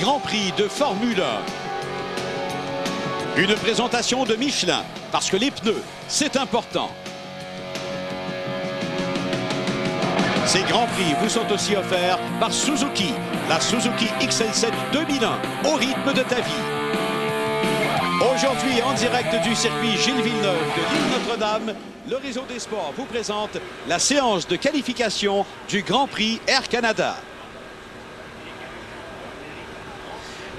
Grand Prix de Formule 1. Une présentation de Michelin, parce que les pneus, c'est important. Ces Grands Prix vous sont aussi offerts par Suzuki, la Suzuki XL7 2001, au rythme de ta vie. Aujourd'hui, en direct du circuit Gilles Villeneuve de l'île Notre-Dame, le réseau des sports vous présente la séance de qualification du Grand Prix Air Canada.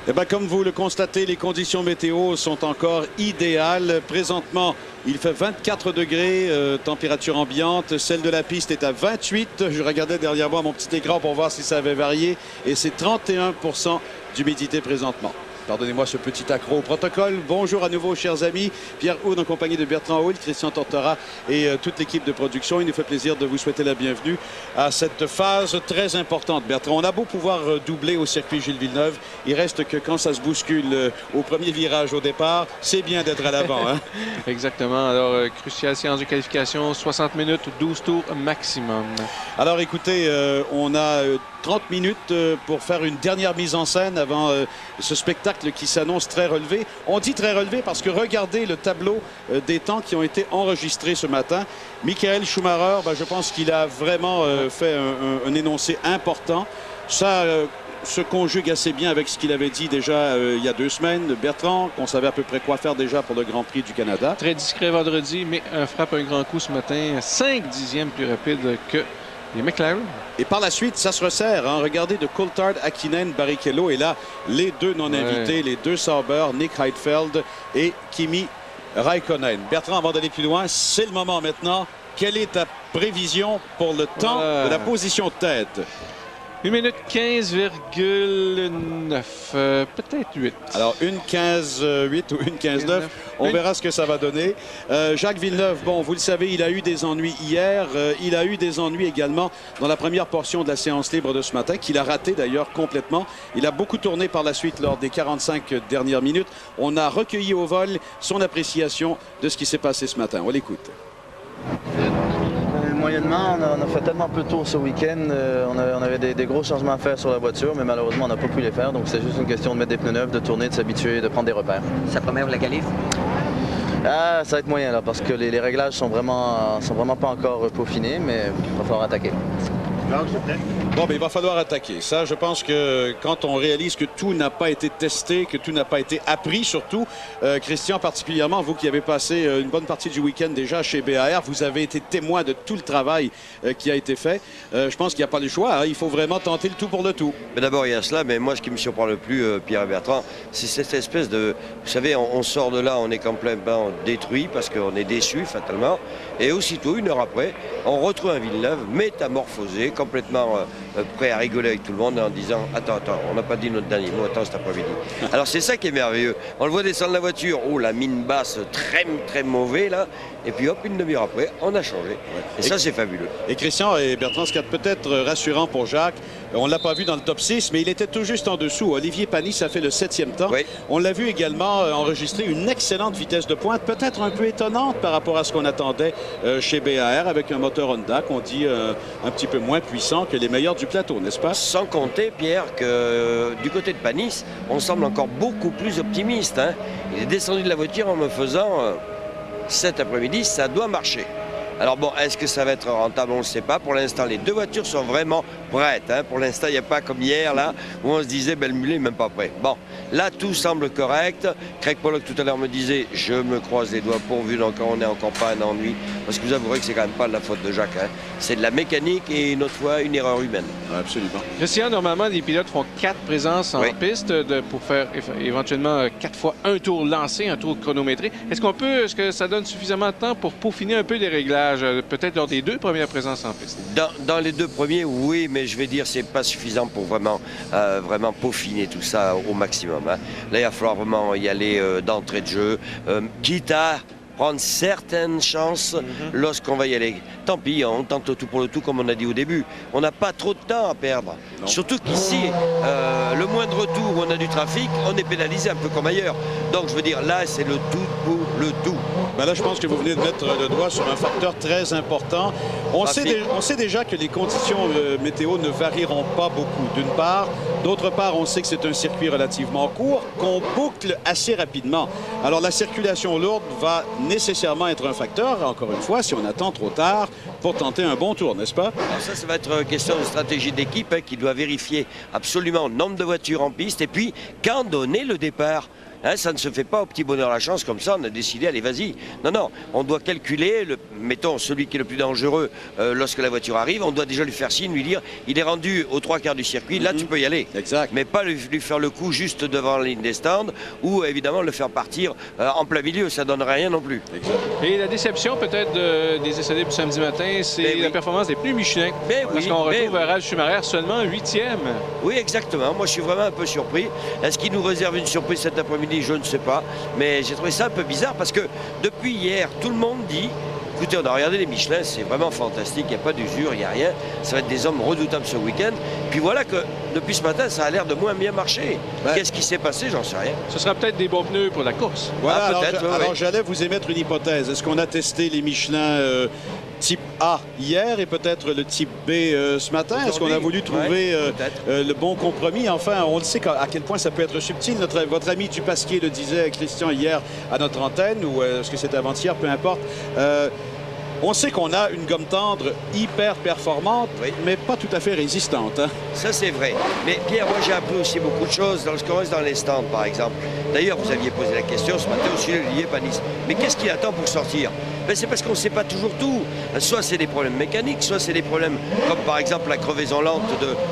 Eh bien, comme vous le constatez, les conditions météo sont encore idéales. Présentement, il fait 24 degrés, température ambiante. Celle de la piste est à 28. Je regardais derrière moi mon petit écran pour voir si ça avait varié. Et c'est 31% d'humidité présentement. Pardonnez-moi ce petit accro au protocole. Bonjour à nouveau, chers amis. Pierre Houde en compagnie de Bertrand Hoult, Christian Tortora et toute l'équipe de production. Il nous fait plaisir de vous souhaiter la bienvenue à cette phase très importante. Bertrand, on a beau pouvoir doubler au circuit Gilles Villeneuve, il reste que quand ça se bouscule au premier virage au départ, c'est bien d'être à l'avant. Hein? Exactement. Alors, cruciale séance de qualification, 60 minutes, 12 tours maximum. Alors, écoutez, on a 30 minutes pour faire une dernière mise en scène avant ce spectacle qui s'annonce très relevé. On dit très relevé parce que regardez le tableau des temps qui ont été enregistrés ce matin. Michael Schumacher, je pense qu'il a vraiment fait un énoncé important. Ça se conjugue assez bien avec ce qu'il avait dit déjà il y a 2 semaines, Bertrand, qu'on savait à peu près quoi faire déjà pour le Grand Prix du Canada. Très discret vendredi, mais frappe un grand coup ce matin, 5 dixièmes plus rapide que les McLaren. Et par la suite, ça se resserre. Hein. Regardez de Coulthard, Hakkinen, Barrichello. Et là, les deux non-invités, les deux Sauber, Nick Heidfeld et Kimi Raikkonen. Bertrand, avant d'aller plus loin, c'est le moment maintenant. Quelle est ta prévision pour le temps de la position de tête? 1 minute 15,9, peut-être 8. Alors, 1,15,8 ou 1,15,9, on verra ce que ça va donner. Jacques Villeneuve, bon, vous le savez, il a eu des ennuis hier. Il a eu des ennuis également dans la première portion de la séance libre de ce matin, qu'il a raté d'ailleurs complètement. Il a beaucoup tourné par la suite lors des 45 dernières minutes. On a recueilli au vol son appréciation de ce qui s'est passé ce matin. On l'écoute. Moyennement, on a fait tellement peu de tours ce week-end. On avait des gros changements à faire sur la voiture, mais malheureusement, on n'a pas pu les faire. Donc, c'est juste une question de mettre des pneus neufs, de tourner, de s'habituer, de prendre des repères. Ça promet pour la qualif? Ah, ça va être moyen, là, parce que les réglages sont vraiment pas encore peaufinés, mais il va falloir attaquer. Bon, mais il va falloir attaquer. Ça, je pense que quand on réalise que tout n'a pas été testé, que tout n'a pas été appris, surtout, Christian, particulièrement, vous qui avez passé une bonne partie du week-end déjà chez BAR, vous avez été témoin de tout le travail qui a été fait. Je pense qu'il n'y a pas le choix. Hein. Il faut vraiment tenter le tout pour le tout. Mais d'abord, il y a cela, mais moi, ce qui me surprend le plus, Pierre et Bertrand, c'est cette espèce de... Vous savez, on sort de là, on est complètement détruit parce qu'on est déçu, fatalement. Et aussitôt, 1 heure après, on retrouve un Villeneuve métamorphosé, complètement prêt à rigoler avec tout le monde en disant « Attends, on n'a pas dit notre dernier mot, attends cet après-midi. » Alors c'est ça qui est merveilleux. On le voit descendre la voiture, oh la mine basse, très très mauvais là, et puis hop, 1 demi-heure après, on a changé. Et ça c'est fabuleux. Et Christian et Bertrand, ce qui est peut-être rassurant pour Jacques, on ne l'a pas vu dans le top 6, mais il était tout juste en dessous. Olivier Panis a fait le 7e temps. Oui. On l'a vu également enregistrer une excellente vitesse de pointe, peut-être un peu étonnante par rapport à ce qu'on attendait chez BAR, avec un moteur Honda qu'on dit un petit peu moins puissant que les meilleurs du plateau, n'est-ce pas? Sans compter, Pierre, que du côté de Panis, on semble encore beaucoup plus optimiste. Hein. Il est descendu de la voiture en me faisant cet après-midi, ça doit marcher. Alors bon, est-ce que ça va être rentable? On ne le sait pas. Pour l'instant, les 2 voitures sont vraiment prêtes. Hein. Pour l'instant, il n'y a pas comme hier, là, où on se disait, le mulet n'est même pas prêt. Bon, là, tout semble correct. Craig Pollock, tout à l'heure, me disait, je me croise les doigts pourvu qu'on n'ait encore pas un ennui. Parce que vous avouerez que c'est quand même pas de la faute de Jacques. Hein. C'est de la mécanique et une autre fois, une erreur humaine. Absolument. Christian, normalement, les pilotes font 4 présences en piste pour faire éventuellement 4 fois un tour lancé, un tour chronométré. Est-ce que ça donne suffisamment de temps pour peaufiner un peu les réglages, peut-être lors des 2 premières présences en piste? Dans les 2 premiers, oui, mais je vais dire c'est pas suffisant pour vraiment peaufiner tout ça au maximum. Hein. Là, il va falloir vraiment y aller d'entrée de jeu, quitte à prendre certaines chances lorsqu'on va y aller. Tant pis, on tente le tout pour le tout comme on a dit au début. On n'a pas trop de temps à perdre. Non. Surtout qu'ici, le moindre tour où on a du trafic, on est pénalisé un peu comme ailleurs. Donc je veux dire, là c'est le tout pour le tout. Ben là je pense que vous venez de mettre le doigt sur un facteur très important. On sait déjà que les conditions météo ne varieront pas beaucoup d'une part. D'autre part, on sait que c'est un circuit relativement court, qu'on boucle assez rapidement. Alors la circulation lourde va nécessairement être un facteur, encore une fois, si on attend trop tard pour tenter un bon tour, n'est-ce pas? Alors ça va être question de stratégie d'équipe qui doit vérifier absolument le nombre de voitures en piste et puis quand donner le départ. Hein, ça ne se fait pas au petit bonheur la chance comme ça, on a décidé, allez vas-y. Non, non, on doit calculer, mettons celui qui est le plus dangereux lorsque la voiture arrive, on doit déjà lui faire signe, lui dire, il est rendu aux 3/4 du circuit, là tu peux y aller. Exact. Mais pas lui faire le coup juste devant la ligne des stands ou évidemment le faire partir en plein milieu, ça ne donne rien non plus. Exact. Et la déception peut-être des essais libres samedi matin, c'est la performance des pneus Michelin. Parce qu'on retrouve Ralf Schumacher seulement 8e. Oui, exactement. Moi je suis vraiment un peu surpris. Est-ce qu'il nous réserve une surprise cet après-midi? Je ne sais pas, mais j'ai trouvé ça un peu bizarre parce que depuis hier, tout le monde dit, écoutez, on a regardé les Michelin, c'est vraiment fantastique, il n'y a pas d'usure, il n'y a rien, ça va être des hommes redoutables ce week-end. Puis voilà que depuis ce matin, ça a l'air de moins bien marcher. Qu'est-ce qui s'est passé? J'en sais rien. Ce sera peut-être des bons pneus pour la course. Voilà, alors j'allais vous émettre une hypothèse. Est-ce qu'on a testé les Michelin type A hier et peut-être le type B ce matin? Est-ce qu'on a voulu trouver le bon compromis? Enfin, on le sait à quel point ça peut être subtil. Votre ami Dupasquier le disait, Christian, hier à notre antenne, ou est-ce que c'était avant-hier, peu importe. On sait qu'on a une gomme tendre hyper performante, mais pas tout à fait résistante. Hein? Ça, c'est vrai. Mais Pierre, moi, j'ai appris aussi beaucoup de choses lorsqu'on reste dans les stands, par exemple. D'ailleurs, vous aviez posé la question ce matin au sujet d'Olivier Panis. Mais qu'est-ce qu'il attend pour sortir? Ben, c'est parce qu'on ne sait pas toujours tout. Soit c'est des problèmes mécaniques, soit c'est des problèmes comme par exemple la crevaison lente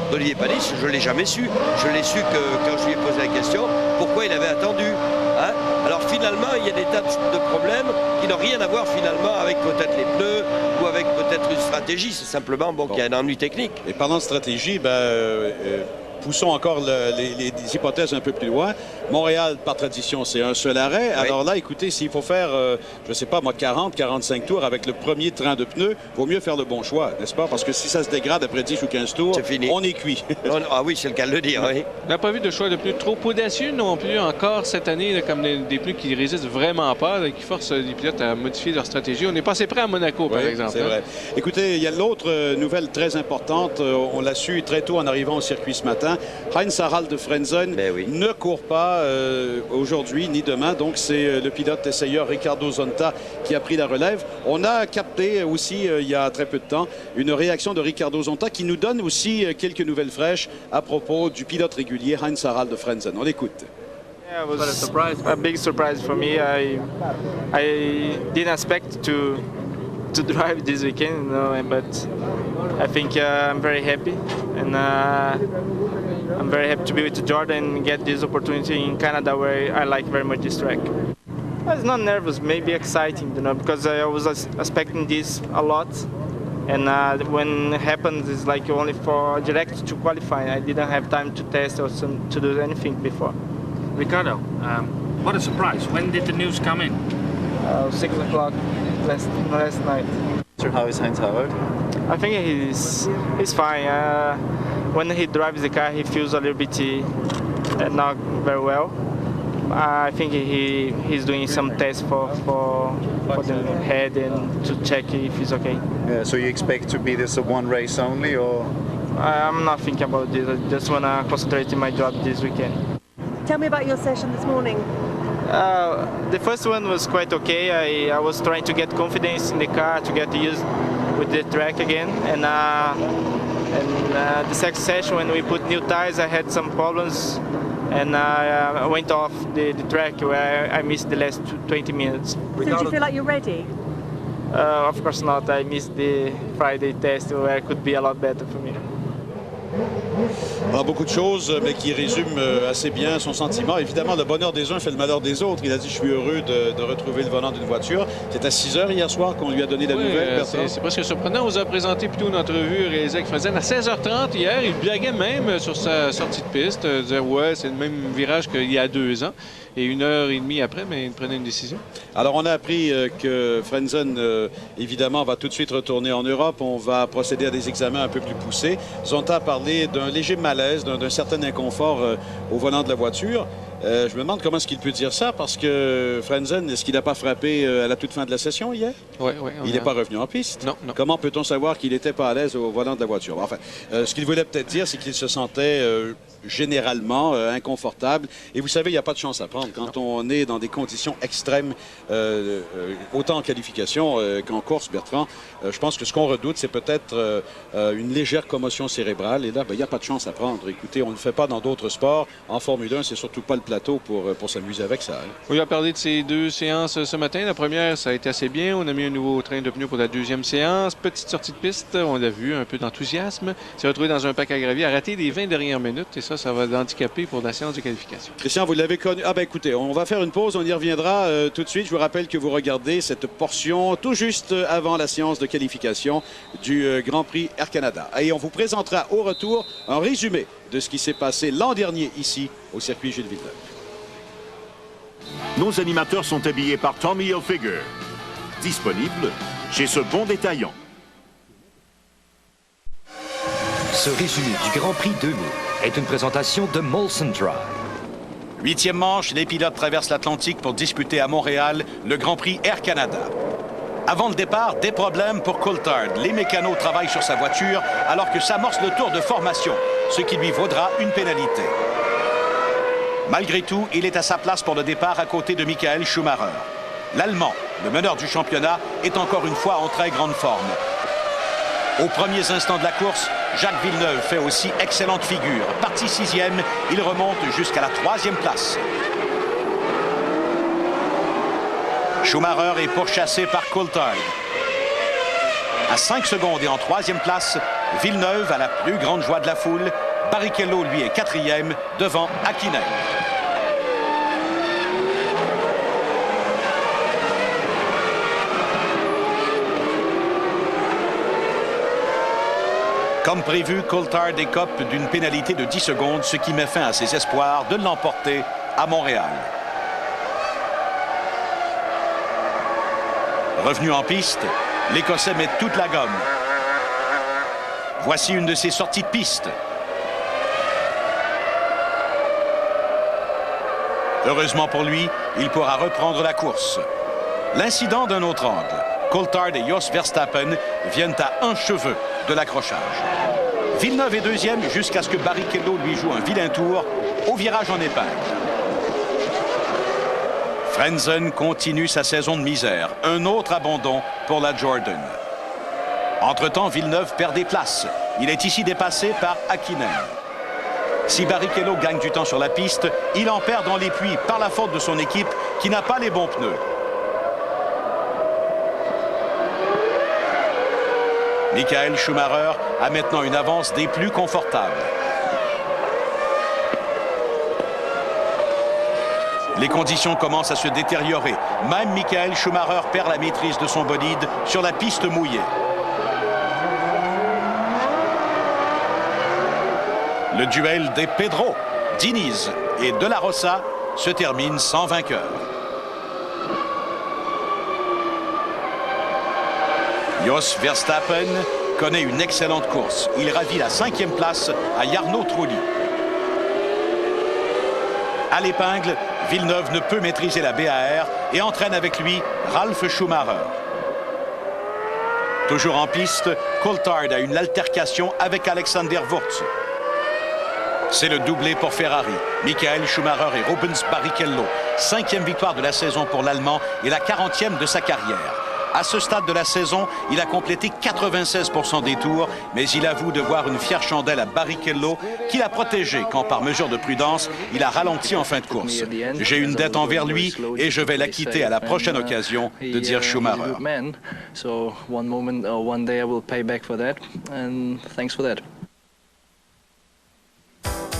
d'Olivier Panis. Je ne l'ai jamais su. Je l'ai su que quand je lui ai posé la question, pourquoi il avait attendu. Hein? Alors finalement, il y a des tas de problèmes qui n'ont rien à voir finalement avec peut-être les pneus ou avec peut-être une stratégie. C'est simplement qu'il y a un ennui technique. Et parlant de stratégie, poussons encore les hypothèses un peu plus loin. Montréal, par tradition, c'est un seul arrêt. Oui. Alors là, écoutez, s'il faut faire, je ne sais pas, moi, 40, 45 tours avec le premier train de pneus, il vaut mieux faire le bon choix, n'est-ce pas? Parce que si ça se dégrade après 10 ou 15 tours, on est cuit. Ah oui, c'est le cas de le dire, oui. On n'a pas vu de choix de pneus trop audacieux non plus encore cette année, là, comme des pneus qui résistent vraiment pas, là, qui forcent les pilotes à modifier leur stratégie. On n'est pas assez prêt à Monaco, par exemple. C'est vrai. Écoutez, il y a l'autre nouvelle très importante. On l'a su très tôt en arrivant au circuit ce matin. Heinz-Harald de Frentzen ne court pas aujourd'hui ni demain. Donc, c'est le pilote essayeur Ricardo Zonta qui a pris la relève. On a capté aussi, il y a très peu de temps, une réaction de Ricardo Zonta qui nous donne aussi quelques nouvelles fraîches à propos du pilote régulier Heinz-Harald de Frentzen. On l'écoute. Yeah, it was a big surprise for me. I didn't expect to drive this weekend, but I think I'm very happy, and I'm very happy to be with Jordan and get this opportunity in Canada, where I like very much this track. I was not nervous, maybe exciting, because I was expecting this a lot, and when it happens, it's like only for direct to qualify. I didn't have time to test or to do anything before. Ricardo, what a surprise! When did the news come in? 6 o'clock. Last night. How is Heinz-Harald? I think he's fine. When he drives the car, he feels a little bit not very well. I think he's doing some tests for the head and to check if he's okay. Yeah, so you expect to be this a one race only, or? I'm not thinking about this. I just want to concentrate in my job this weekend. Tell me about your session this morning. The first one was quite okay. I was trying to get confidence in the car, to get used with the track again. And the second session, when we put new tires, I had some problems. And I went off the track where I missed the last 20 minutes. So do you feel like you're ready? Of course not. I missed the Friday test where it could be a lot better for me. Alors, beaucoup de choses, mais qui résument assez bien son sentiment. Évidemment, le bonheur des uns fait le malheur des autres. Il a dit « Je suis heureux de retrouver le volant d'une voiture ». C'est à 6 h hier soir qu'on lui a donné la nouvelle. C'est presque surprenant. On vous a présenté plutôt une entrevue réalisée avec Frentzen à 16h30 hier. Il blaguait même sur sa sortie de piste. Disait « Ouais, c'est le même virage qu'il y a 2 ans ». Et 1h30 après, mais il prenait une décision. Alors, on a appris que Frentzen, évidemment, va tout de suite retourner en Europe. On va procéder à des examens un peu plus poussés. Zonta a parlé d'un léger malaise, d'un certain inconfort au volant de la voiture. Je me demande comment est-ce qu'il peut dire ça, parce que Frentzen, est-ce qu'il n'a pas frappé à la toute fin de la session hier? Oui. Il n'est pas revenu en piste? Non. Comment peut-on savoir qu'il n'était pas à l'aise au volant de la voiture? Enfin, ce qu'il voulait peut-être dire, c'est qu'il se sentait généralement inconfortable. Et vous savez, il n'y a pas de chance à prendre quand on est dans des conditions extrêmes, autant en qualification qu'en course, Bertrand. Je pense que ce qu'on redoute, c'est peut-être une légère commotion cérébrale. Et là, il n'y a pas de chance à prendre. Écoutez, on ne le fait pas dans d'autres sports. En Formule 1, c'est surtout pas le plateau pour s'amuser avec ça. Hein. Oui, il a parlé de ces 2 séances ce matin. La première, ça a été assez bien. On a mis un nouveau train de pneus pour la 2e séance. Petite sortie de piste, on l'a vu, un peu d'enthousiasme. S'est retrouvé dans un pack à gravier, a raté les 20 dernières minutes. Et ça va l'handicaper pour la séance de qualification. Christian, vous l'avez connu. Ah ben écoutez, on va faire une pause, on y reviendra tout de suite. Je vous rappelle que vous regardez cette portion tout juste avant la séance de qualification du Grand Prix Air Canada. Et on vous présentera au retour un résumé de ce qui s'est passé l'an dernier ici au circuit Gilles Villeneuve. Nos animateurs sont habillés par Tommy Hilfiger. Disponible chez ce bon détaillant. Ce résumé du Grand Prix 2000 est une présentation de Molson Drive. 8e manche, les pilotes traversent l'Atlantique pour disputer à Montréal le Grand Prix Air Canada. Avant le départ, des problèmes pour Coulthard. Les mécanos travaillent sur sa voiture alors que s'amorce le tour de formation, ce qui lui vaudra une pénalité. Malgré tout, il est à sa place pour le départ à côté de Michael Schumacher. L'Allemand, le meneur du championnat, est encore une fois en très grande forme. Aux premiers instants de la course, Jacques Villeneuve fait aussi excellente figure. Parti 6e, il remonte jusqu'à la 3e place. Schumacher est pourchassé par Coulthard. À 5 secondes et en 3e place, Villeneuve a la plus grande joie de la foule. Barrichello, lui, est 4e devant Hakkinen. Comme prévu, Coulthard écope d'une pénalité de 10 secondes, ce qui met fin à ses espoirs de l'emporter à Montréal. Revenu en piste, l'Écossais met toute la gomme. Voici une de ses sorties de piste. Heureusement pour lui, il pourra reprendre la course. L'incident d'un autre angle. Coulthard et Jos Verstappen viennent à un cheveu de l'accrochage. Villeneuve est 2e jusqu'à ce que Barrichello lui joue un vilain tour au virage en épingle. Frentzen continue sa saison de misère. Un autre abandon pour la Jordan. Entre-temps, Villeneuve perd des places. Il est ici dépassé par Hakkinen. Si Barrichello gagne du temps sur la piste, il en perd dans les puits par la faute de son équipe qui n'a pas les bons pneus. Michael Schumacher a maintenant une avance des plus confortables. Les conditions commencent à se détériorer. Même Michael Schumacher perd la maîtrise de son bolide sur la piste mouillée. Le duel des Pedro, Diniz et De La Rosa se termine sans vainqueur. Jos Verstappen connaît une excellente course. Il ravit la 5e place à Jarno Trulli. À l'épingle, Villeneuve ne peut maîtriser la BAR et entraîne avec lui Ralf Schumacher. Toujours en piste, Coulthard a une altercation avec Alexander Wurz. C'est le doublé pour Ferrari. Michael Schumacher et Rubens Barrichello. 5e victoire de la saison pour l'Allemand et la 40e de sa carrière. À ce stade de la saison, il a complété 96% des tours, mais il avoue de voir une fière chandelle à Barrichello qu'il a protégé quand, par mesure de prudence, il a ralenti en fin de course. J'ai une dette envers lui et je vais l'acquitter à la prochaine occasion, de dire Schumacher.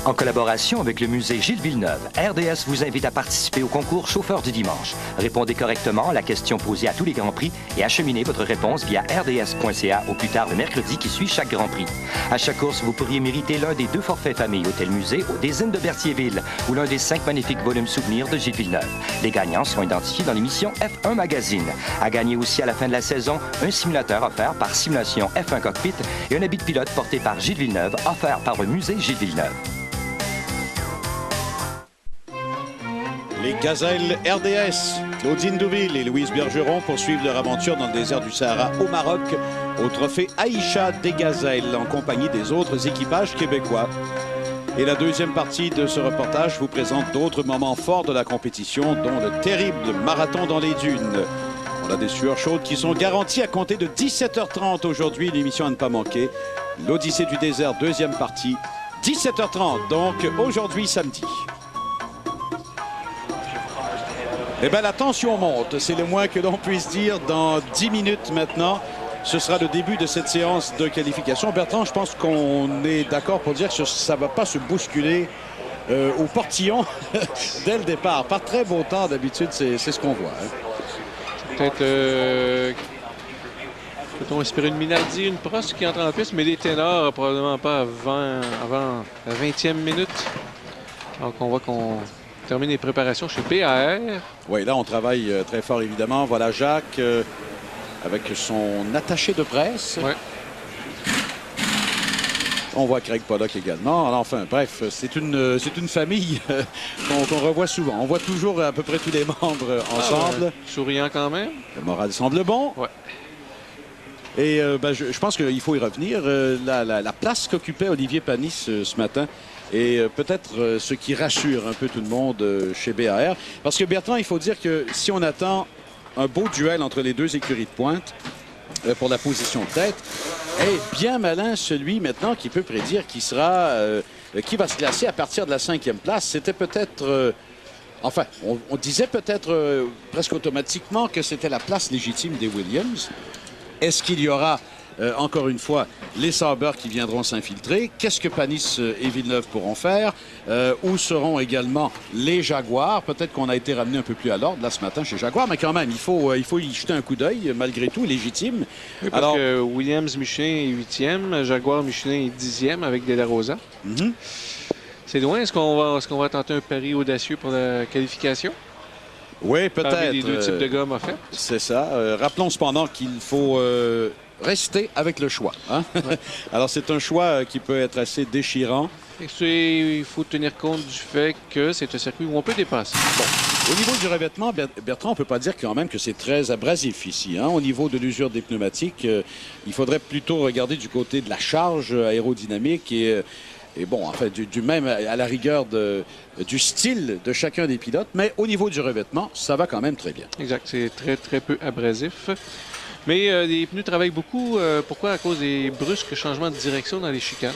En collaboration avec le musée Gilles Villeneuve, RDS vous invite à participer au concours Chauffeur du dimanche. Répondez correctement à la question posée à tous les Grands Prix et acheminez votre réponse via rds.ca au plus tard le mercredi qui suit chaque Grand Prix. À chaque course, vous pourriez mériter l'un des 2 forfaits famille hôtel-musée au Des Innes de Berthierville ou l'un des 5 magnifiques volumes souvenirs de Gilles Villeneuve. Les gagnants seront identifiés dans l'émission F1 Magazine. À gagner aussi à la fin de la saison, un simulateur offert par Simulation F1 Cockpit et un habit de pilote porté par Gilles Villeneuve offert par le musée Gilles Villeneuve. Les gazelles RDS, Claudine Douville et Louise Bergeron poursuivent leur aventure dans le désert du Sahara au Maroc au trophée Aïcha des Gazelles en compagnie des autres équipages québécois. Et la deuxième partie de ce reportage vous présente d'autres moments forts de la compétition, dont le terrible marathon dans les dunes. On a des sueurs chaudes qui sont garanties à compter de 17h30 aujourd'hui, l'émission à ne pas manquer. L'Odyssée du désert, deuxième partie, 17h30, donc aujourd'hui samedi. Eh bien, la tension monte, c'est le moins que l'on puisse dire. Dans 10 minutes maintenant, ce sera le début de cette séance de qualification. Bertrand, je pense qu'on est d'accord pour dire que ça ne va pas se bousculer au portillon dès le départ. Par très beau temps, d'habitude, c'est ce qu'on voit. Hein. Peut-être, peut-on espérer une Minardi, une Prost qui entre en piste, mais les ténors, probablement pas avant la 20e minute. Donc, on voit qu'on termine les préparations chez BAR. Oui, là, on travaille très fort, évidemment. Voilà Jacques avec son attaché de presse. Ouais. On voit Craig Pollock également. Alors, enfin, bref, c'est une famille qu'on revoit souvent. On voit toujours à peu près tous les membres ensemble. Souriant quand même. Le moral semble bon. Ouais. Et je pense qu'il faut y revenir. La place qu'occupait Olivier Panis ce matin et peut-être ce qui rassure un peu tout le monde chez BAR. Parce que Bertrand, il faut dire que si on attend un beau duel entre les deux écuries de pointe pour la position de tête, est bien malin celui maintenant qui peut prédire qui va se classer à partir de la 5e place. C'était peut-être... enfin, on disait peut-être presque automatiquement que c'était la place légitime des Williams. Est-ce qu'il y aura, encore une fois, les Sauber qui viendront s'infiltrer? Qu'est-ce que Panis et Villeneuve pourront faire? Où seront également les Jaguars? Peut-être qu'on a été ramené un peu plus à l'ordre là ce matin chez Jaguar, mais quand même, il faut y jeter un coup d'œil, malgré tout, légitime. Oui, parce que Williams Michelin est 8e, Jaguar Michelin est 10e avec De La Rosa. C'est loin. Est-ce qu'on va tenter un pari audacieux pour la qualification? Oui, peut-être. Parmi les deux types de gommes offertes. C'est ça. Rappelons cependant qu'il faut rester avec le choix. Hein? Ouais. Alors, c'est un choix qui peut être assez déchirant. Il faut tenir compte du fait que c'est un circuit où on peut dépasser. Bon. Au niveau du revêtement, Bertrand, on ne peut pas dire quand même que c'est très abrasif ici. Hein? Au niveau de l'usure des pneumatiques, il faudrait plutôt regarder du côté de la charge aérodynamique et bon, enfin, du même à la rigueur du style de chacun des pilotes. Mais au niveau du revêtement, ça va quand même très bien. Exact. C'est très, très peu abrasif. Mais les pneus travaillent beaucoup. Pourquoi? À cause des brusques changements de direction dans les chicanes.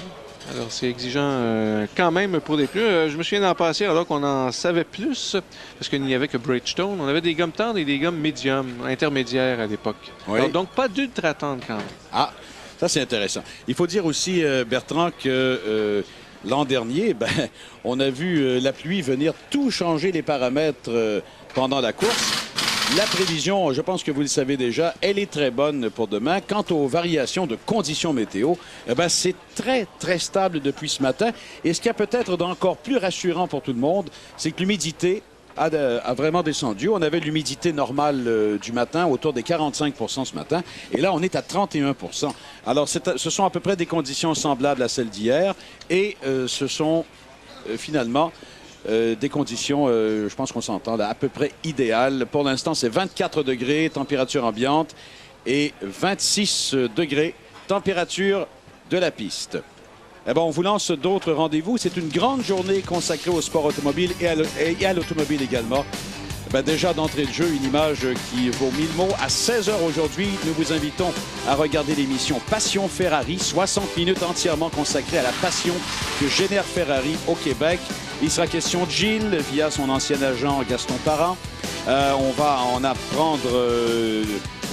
Alors, c'est exigeant quand même pour les pneus. Je me souviens d'en passer alors qu'on en savait plus, parce qu'il n'y avait que Bridgestone. On avait des gommes tendres et des gommes médium, intermédiaires à l'époque. Oui. Donc, pas d'ultra tendres quand même. Ah! Ça, c'est intéressant. Il faut dire aussi, Bertrand, que l'an dernier, on a vu la pluie venir tout changer les paramètres pendant la course. La prévision, je pense que vous le savez déjà, elle est très bonne pour demain. Quant aux variations de conditions météo, c'est très, très stable depuis ce matin. Et ce qui a peut-être d'encore plus rassurant pour tout le monde, c'est que l'humidité a vraiment descendu. On avait l'humidité normale du matin autour des 45 % ce matin. Et là, on est à 31 %. Alors, ce sont à peu près des conditions semblables à celles d'hier. Et ce sont finalement des conditions, je pense qu'on s'entend, là, à peu près idéales. Pour l'instant, c'est 24 degrés, température ambiante, et 26 degrés, température de la piste. Eh bien, on vous lance d'autres rendez-vous. C'est une grande journée consacrée au sport automobile et à l'automobile également. Déjà d'entrée de jeu, une image qui vaut 1000 mots. À 16h aujourd'hui, nous vous invitons à regarder l'émission Passion Ferrari, 60 minutes entièrement consacrées à la passion que génère Ferrari au Québec. Il sera question de Gilles via son ancien agent Gaston Parent. On va en apprendre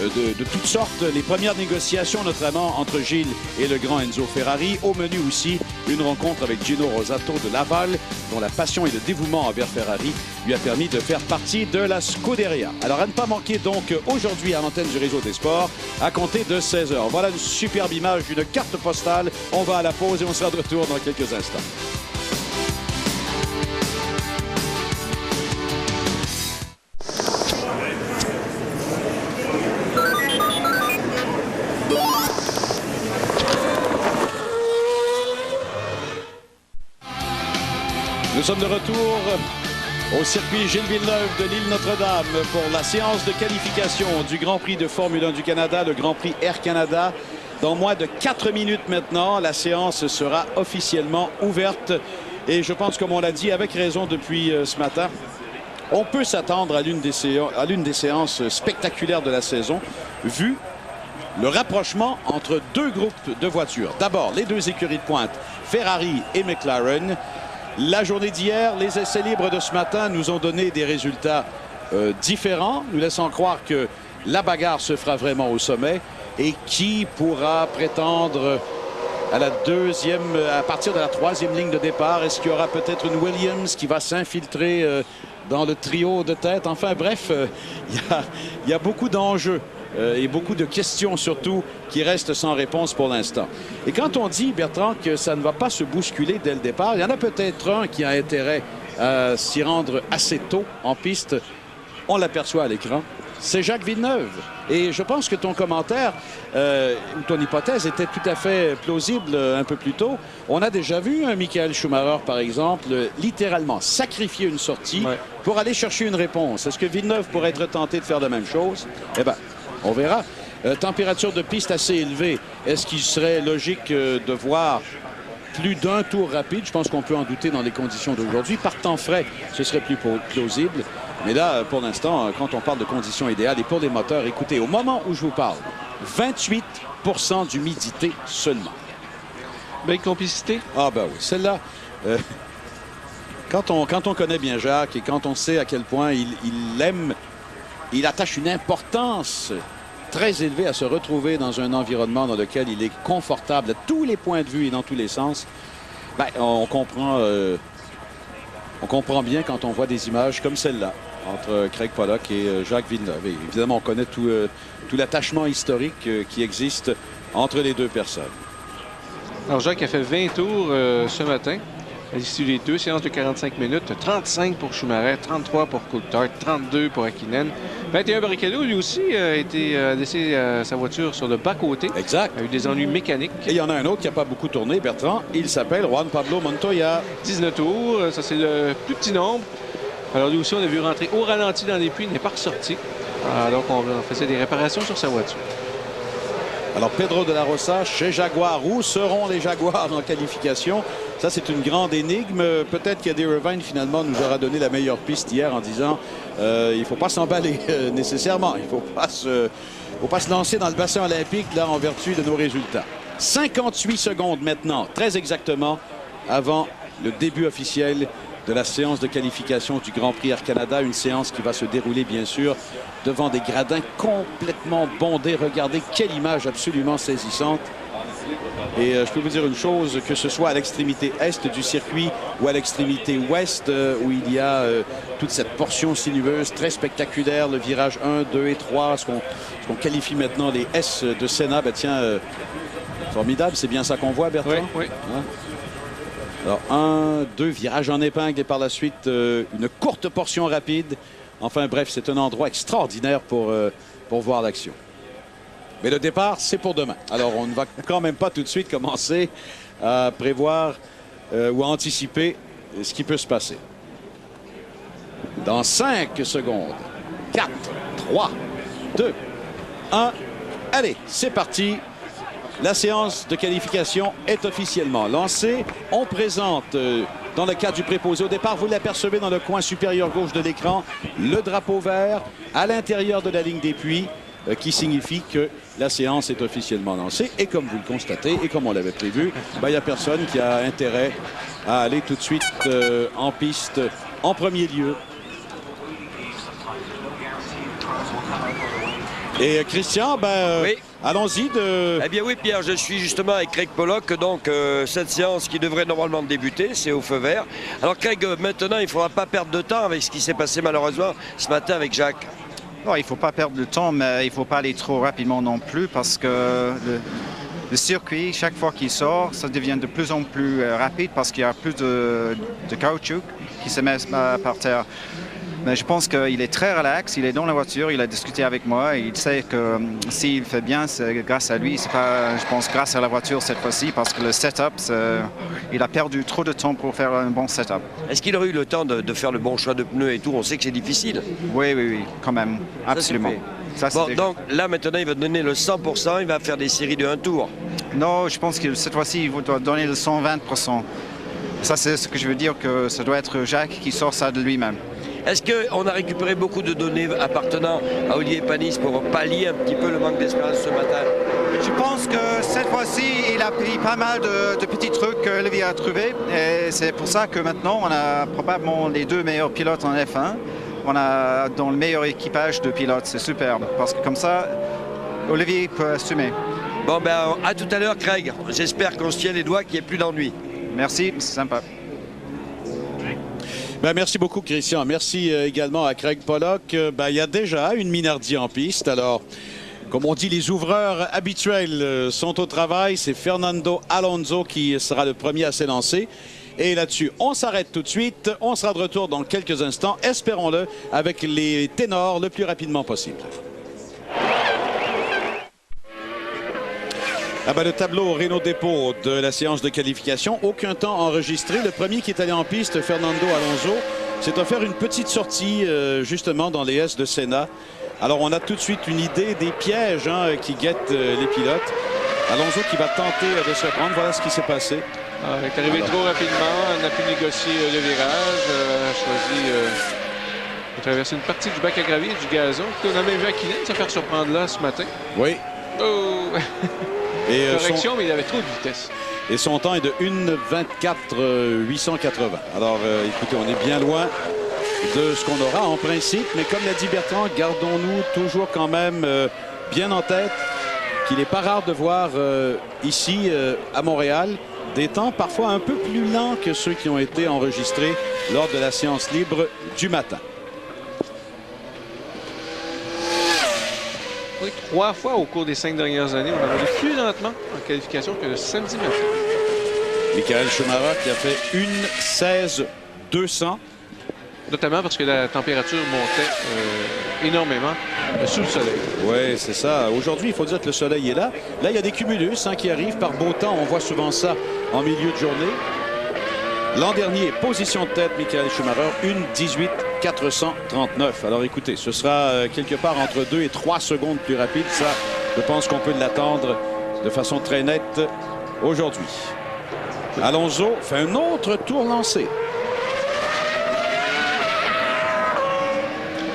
de toutes sortes. Les premières négociations, notamment entre Gilles et le grand Enzo Ferrari. Au menu aussi, une rencontre avec Gino Rosato de Laval, dont la passion et le dévouement envers Ferrari lui a permis de faire partie de la Scuderia. Alors à ne pas manquer donc aujourd'hui à l'antenne du Réseau des Sports, à compter de 16h. Voilà une superbe image d'une carte postale. On va à la pause et on sera de retour dans quelques instants. Nous sommes de retour au circuit Gilles Villeneuve de l'île Notre-Dame pour la séance de qualification du Grand Prix de Formule 1 du Canada, le Grand Prix Air Canada. Dans moins de 4 minutes maintenant, la séance sera officiellement ouverte. Et je pense, comme on l'a dit avec raison depuis ce matin, on peut s'attendre à l'une des séances spectaculaires de la saison, vu le rapprochement entre deux groupes de voitures. D'abord, les deux écuries de pointe, Ferrari et McLaren. La journée d'hier, les essais libres de ce matin nous ont donné des résultats différents, nous laissant croire que la bagarre se fera vraiment au sommet. Et qui pourra prétendre à à partir de la 3e ligne de départ? Est-ce qu'il y aura peut-être une Williams qui va s'infiltrer dans le trio de tête? Enfin bref, il y a beaucoup d'enjeux et beaucoup de questions surtout qui restent sans réponse pour l'instant. Et quand on dit, Bertrand, que ça ne va pas se bousculer dès le départ, il y en a peut-être un qui a intérêt à s'y rendre assez tôt en piste. On l'aperçoit à l'écran. C'est Jacques Villeneuve. Et je pense que ton commentaire, ou ton hypothèse était tout à fait plausible un peu plus tôt. On a déjà vu un Michael Schumacher, par exemple, littéralement sacrifier une sortie pour aller chercher une réponse. Est-ce que Villeneuve pourrait être tenté de faire la même chose? Eh bien, on verra. Température de piste assez élevée. Est-ce qu'il serait logique de voir plus d'un tour rapide? Je pense qu'on peut en douter dans les conditions d'aujourd'hui. Par temps frais, ce serait plus plausible. Mais là, pour l'instant, quand on parle de conditions idéales et pour les moteurs, écoutez, au moment où je vous parle, 28% d'humidité seulement. Belle complicité? Ah ben oui, celle-là, quand on connaît bien Jacques et quand on sait à quel point il attache une importance très élevée à se retrouver dans un environnement dans lequel il est confortable à tous les points de vue et dans tous les sens, ben, on comprend bien quand on voit des images comme celle-là entre Craig Pollock et Jacques Villeneuve. Et évidemment, on connaît tout l'attachement historique qui existe entre les deux personnes. Alors, Jacques a fait 20 tours ce matin. À l'issue des deux séances de 45 minutes, 35 pour Schumacher, 33 pour Coulthard, 32 pour Hakkinen. 21 Barrichello, lui aussi, a laissé sa voiture sur le bas-côté. Exact. Il a eu des ennuis mécaniques. Et il y en a un autre qui n'a pas beaucoup tourné, Bertrand. Il s'appelle Juan Pablo Montoya. 19 tours, ça c'est le plus petit nombre. Alors lui aussi, on a vu rentrer au ralenti dans les puits, il n'est pas ressorti. Donc on faisait des réparations sur sa voiture. Alors Pedro de la Rosa chez Jaguar. Où seront les Jaguars en qualification? Ça, c'est une grande énigme. Peut-être qu'Eddie Irvine, finalement, nous aura donné la meilleure piste hier en disant il ne faut pas s'emballer nécessairement. Il ne faut pas se lancer dans le bassin olympique là, en vertu de nos résultats. 58 secondes maintenant, très exactement, avant le début officiel de la séance de qualification du Grand Prix Air Canada. Une séance qui va se dérouler, bien sûr, devant des gradins complètement bondés. Regardez quelle image absolument saisissante. Et je peux vous dire une chose, que ce soit à l'extrémité est du circuit ou à l'extrémité ouest, où il y a toute cette portion sinueuse très spectaculaire, le virage 1, 2 et 3, ce qu'on qualifie maintenant les S de Senna. Ben tiens, formidable, c'est bien ça qu'on voit, Bertrand? Oui. Hein? Alors, 1, 2, virage en épingle et par la suite, une courte portion rapide. Enfin, bref, c'est un endroit extraordinaire pour voir l'action. Mais le départ, c'est pour demain. Alors, on ne va quand même pas tout de suite commencer à prévoir ou à anticiper ce qui peut se passer. Dans 5 secondes, 4, 3, 2, 1. Allez, c'est parti. La séance de qualification est officiellement lancée. On présente, dans le cadre du préposé au départ, vous l'apercevez dans le coin supérieur gauche de l'écran, le drapeau vert à l'intérieur de la ligne des puits, qui signifie que la séance est officiellement lancée. Et comme vous le constatez, et comme on l'avait prévu, il n'y a personne qui a intérêt à aller tout de suite en piste en premier lieu. Et Christian, oui. Allons-y. Eh bien oui, Pierre, je suis justement avec Craig Pollock. Donc cette séance qui devrait normalement débuter, c'est au feu vert. Alors Craig, maintenant, il ne faudra pas perdre de temps avec ce qui s'est passé malheureusement ce matin avec Jacques. Non, il ne faut pas perdre de temps, mais il ne faut pas aller trop rapidement non plus parce que le circuit, chaque fois qu'il sort, ça devient de plus en plus rapide parce qu'il y a plus de caoutchouc qui se met par terre. Mais je pense qu'il est très relax, il est dans la voiture, il a discuté avec moi et il sait que s'il fait bien, c'est grâce à lui. C'est pas, je pense, grâce à la voiture cette fois-ci parce que le setup, il a perdu trop de temps pour faire un bon setup. Est-ce qu'il aurait eu le temps de faire le bon choix de pneus et tout? On sait que c'est difficile. Oui, quand même, absolument. Bon, donc là maintenant, il va donner le 100%, il va faire des séries de 1 tour. Non, je pense que cette fois-ci, il doit donner le 120%. Ça, c'est ce que je veux dire, que ça doit être Jacques qui sort ça de lui-même. Est-ce qu'on a récupéré beaucoup de données appartenant à Olivier Panis pour pallier un petit peu le manque d'expérience ce matin? Je pense que cette fois-ci, il a pris pas mal de petits trucs qu'Olivier a trouvés. Et c'est pour ça que maintenant, on a probablement les 2 meilleurs pilotes en F1. On a dans le meilleur équipage de pilotes. C'est superbe. Parce que comme ça, Olivier peut assumer. Bon, ben, à tout à l'heure, Craig. J'espère qu'on se tient les doigts, qu'il n'y ait plus d'ennui. Merci, c'est sympa. Merci beaucoup, Christian. Merci également à Craig Pollock. Il y a déjà une Minardi en piste. Alors, comme on dit, les ouvreurs habituels sont au travail. C'est Fernando Alonso qui sera le premier à s'élancer. Et là-dessus, on s'arrête tout de suite. On sera de retour dans quelques instants, espérons-le, avec les ténors le plus rapidement possible. Le tableau au Renault Dépôt de la séance de qualification, aucun temps enregistré. Le premier qui est allé en piste, Fernando Alonso, s'est offert une petite sortie justement dans les S de Senna. Alors on a tout de suite une idée des pièges qui guettent les pilotes. Alonso qui va tenter de se reprendre. Voilà ce qui s'est passé. Il est arrivé trop rapidement, on a pu négocier le virage, a choisi de traverser une partie du bac à gravier et du gazon. On a même vu Aquilin se faire surprendre là ce matin. Oui. Oh! Et correction, mais il avait trop de vitesse. Et son temps est de 1:24.880. Alors, écoutez, on est bien loin de ce qu'on aura en principe. Mais comme l'a dit Bertrand, gardons-nous toujours quand même bien en tête qu'il n'est pas rare de voir ici, à Montréal, des temps parfois un peu plus lents que ceux qui ont été enregistrés lors de la séance libre du matin. Oui, 3 fois au cours des 5 dernières années, on a roulé plus lentement en qualification que le samedi matin. Michael Schumacher qui a fait 1:16.200. Notamment parce que la température montait énormément sous le soleil. Oui, c'est ça. Aujourd'hui, il faut dire que le soleil est là. Là, il y a des cumulus qui arrivent par beau temps. On voit souvent ça en milieu de journée. L'an dernier, position de tête, Michael Schumacher, 1:18.439. Alors écoutez, ce sera quelque part entre 2 et 3 secondes plus rapide. Ça, je pense qu'on peut l'attendre de façon très nette aujourd'hui. Alonso fait un autre tour lancé.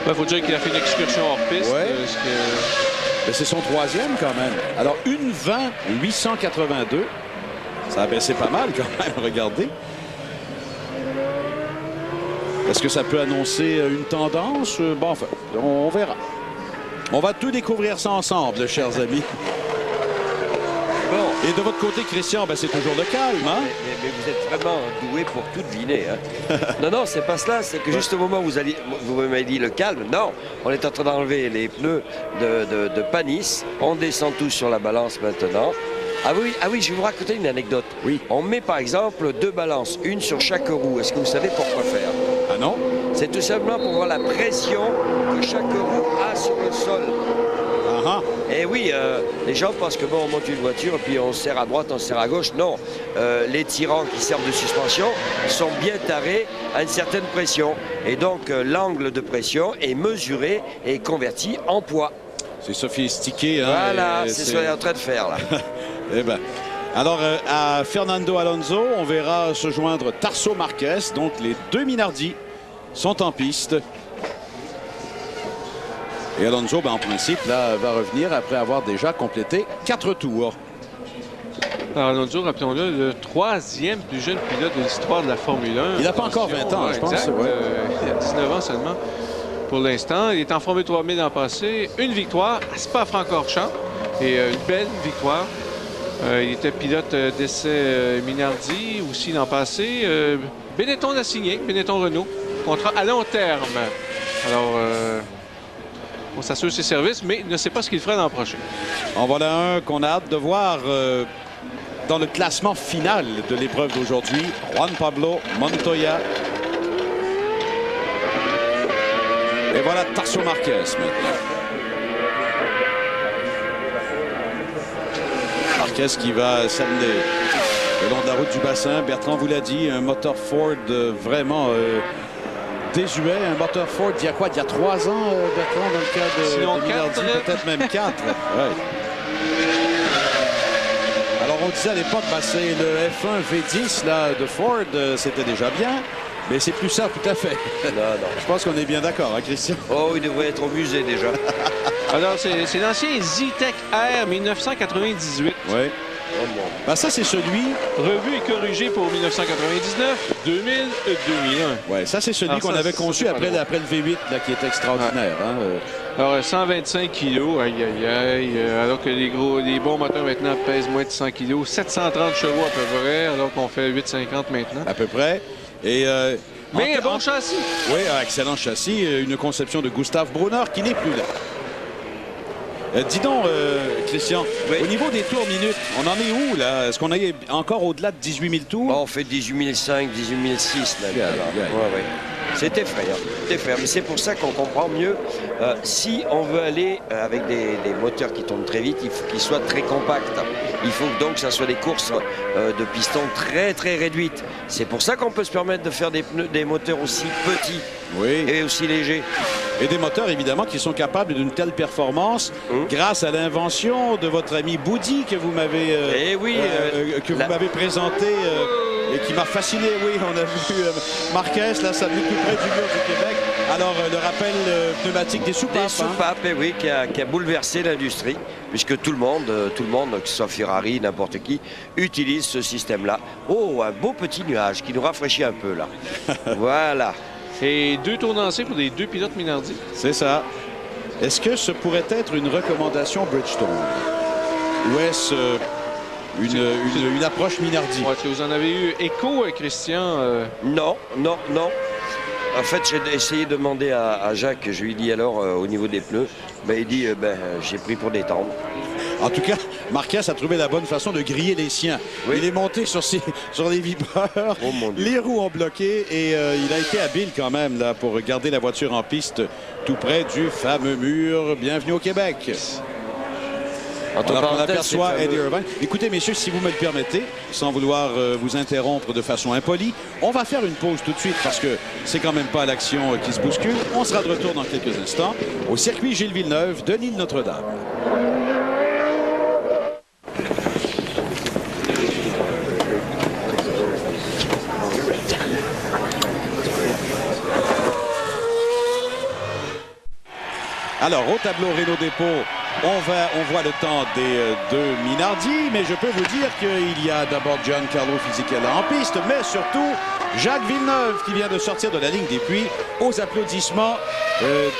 Il faut dire qu'il a fait une excursion hors piste. Ouais. C'est son 3e quand même. Alors 1:20.882. Ça a baissé pas mal quand même, regardez. Est-ce que ça peut annoncer une tendance? Bon, enfin, on verra. On va tout découvrir ça ensemble, chers amis. Bon. Et de votre côté, Christian, c'est toujours le calme, hein? Mais vous êtes vraiment doué pour tout deviner, hein? Non, c'est pas cela. C'est que juste au moment où vous m'avez dit le calme, non. On est en train d'enlever les pneus de Panis. On descend tous sur la balance maintenant. Ah oui, je vais vous raconter une anecdote. Oui. On met par exemple 2 balances, une sur chaque roue. Est-ce que vous savez pourquoi faire? Ah non? C'est tout simplement pour voir la pression que chaque roue a sur le sol. Et oui, les gens pensent que on monte une voiture et puis on serre à droite, on serre à gauche. Non, les tirants qui servent de suspension sont bien tarés à une certaine pression. Et donc l'angle de pression est mesuré et converti en poids. C'est sophistiqué. Hein, voilà, c'est ce qu'on est en train de faire là. Eh ben. Alors, à Fernando Alonso, on verra se joindre Tarso Marquez. Donc, les 2 Minardi sont en piste. Et Alonso, en principe, là, va revenir après avoir déjà complété 4 tours. Alors, Alonso, rappelons-le, le 3e plus jeune pilote de l'histoire de la Formule 1. Il n'a pas encore 20 ans, je pense. Il a 19 ans seulement. pour l'instant. Il est en Formule 3000 l'an passé. Une victoire à Spa-Francorchamps et une belle victoire. Il était pilote d'essai Minardi aussi l'an passé. Benetton l'a signé, Benetton Renault, contrat à long terme. Alors, on s'assure ses services, mais il ne sait pas ce qu'il fera l'an prochain. En voilà un qu'on a hâte de voir dans le classement final de l'épreuve d'aujourd'hui. Juan Pablo Montoya. Et voilà Tarso Marquez maintenant. Marquez qui va s'amener le long de la route du bassin. Bertrand vous l'a dit, un moteur Ford vraiment désuet. Un moteur Ford il y a quoi? Il y a 3 ans, Bertrand, dans le cas de Minardi, peut-être même 4. Ouais. Alors on disait à l'époque, c'est le F1 V10 là, de Ford, c'était déjà bien. Mais c'est plus ça, tout à fait. Non, non. Je pense qu'on est bien d'accord, hein, Christian? Oh, il devrait être au musée déjà. Alors, c'est l'ancien Zetec R 1998. Oui. Oh, bon. Ben, ça, c'est celui... Revu et corrigé pour 1999, 2000 et 2001. Oui, ça, c'est celui qu'on avait conçu après le V8, là, qui est extraordinaire. Ouais. Hein, Alors, 125 kilos, aïe, aïe, aïe. Alors que les bons moteurs maintenant pèsent moins de 100 kilos. 730 chevaux à peu près, alors qu'on fait 850 maintenant. À peu près. Et, mais un bon châssis. Oui, excellent châssis. Une conception de Gustave Brunner qui n'est plus là. Dis donc, Christian, oui. Au niveau des tours minutes, on en est où, là? Est-ce qu'on est encore au-delà de 18 000 tours? On fait 18 500, 18 600, là. Ouais. C'est effrayant. Mais c'est pour ça qu'on comprend mieux. Si on veut aller avec des moteurs qui tournent très vite, il faut qu'ils soient très compacts. Il faut donc que ça soit des courses de pistons très, très réduites. C'est pour ça qu'on peut se permettre de faire des moteurs aussi petits et aussi légers. Et des moteurs, évidemment, qui sont capables d'une telle performance grâce à l'invention de votre ami Boudy que vous m'avez présenté et qui m'a fasciné. Oui, on a vu Marquez, là, ça venu plus près du mur du Québec. Alors, le rappel pneumatique des soupapes. Des soupapes, oui, qui a bouleversé l'industrie, puisque tout le monde, que ce soit Ferrari, n'importe qui, utilise ce système-là. Oh, un beau petit nuage qui nous rafraîchit un peu, là. Voilà. Et 2 tours lancés pour les 2 pilotes Minardi. C'est ça. Est-ce que ce pourrait être une recommandation Bridgestone? Ou est-ce une approche Minardi? Ouais, vous en avez eu écho, Christian? Non. En fait, j'ai essayé de demander à Jacques, je lui ai dit alors au niveau des pneus, il dit j'ai pris pour détendre. En tout cas, Marquez a trouvé la bonne façon de griller les siens. Oui. Il est monté sur les vibreurs, les roues ont bloqué et il a été habile quand même là, pour garder la voiture en piste tout près du fameux mur. Bienvenue au Québec. On aperçoit Eddie Irvine. Écoutez, messieurs, si vous me le permettez, sans vouloir vous interrompre de façon impolie, on va faire une pause tout de suite parce que c'est quand même pas l'action qui se bouscule. On sera de retour dans quelques instants au circuit Gilles Villeneuve de l'Île-Notre-Dame. Alors, au tableau Renault Dépôt, on voit le temps des 2 Minardi, mais je peux vous dire qu'il y a d'abord Giancarlo Fisichella en piste, mais surtout Jacques Villeneuve qui vient de sortir de la ligne des puits aux applaudissements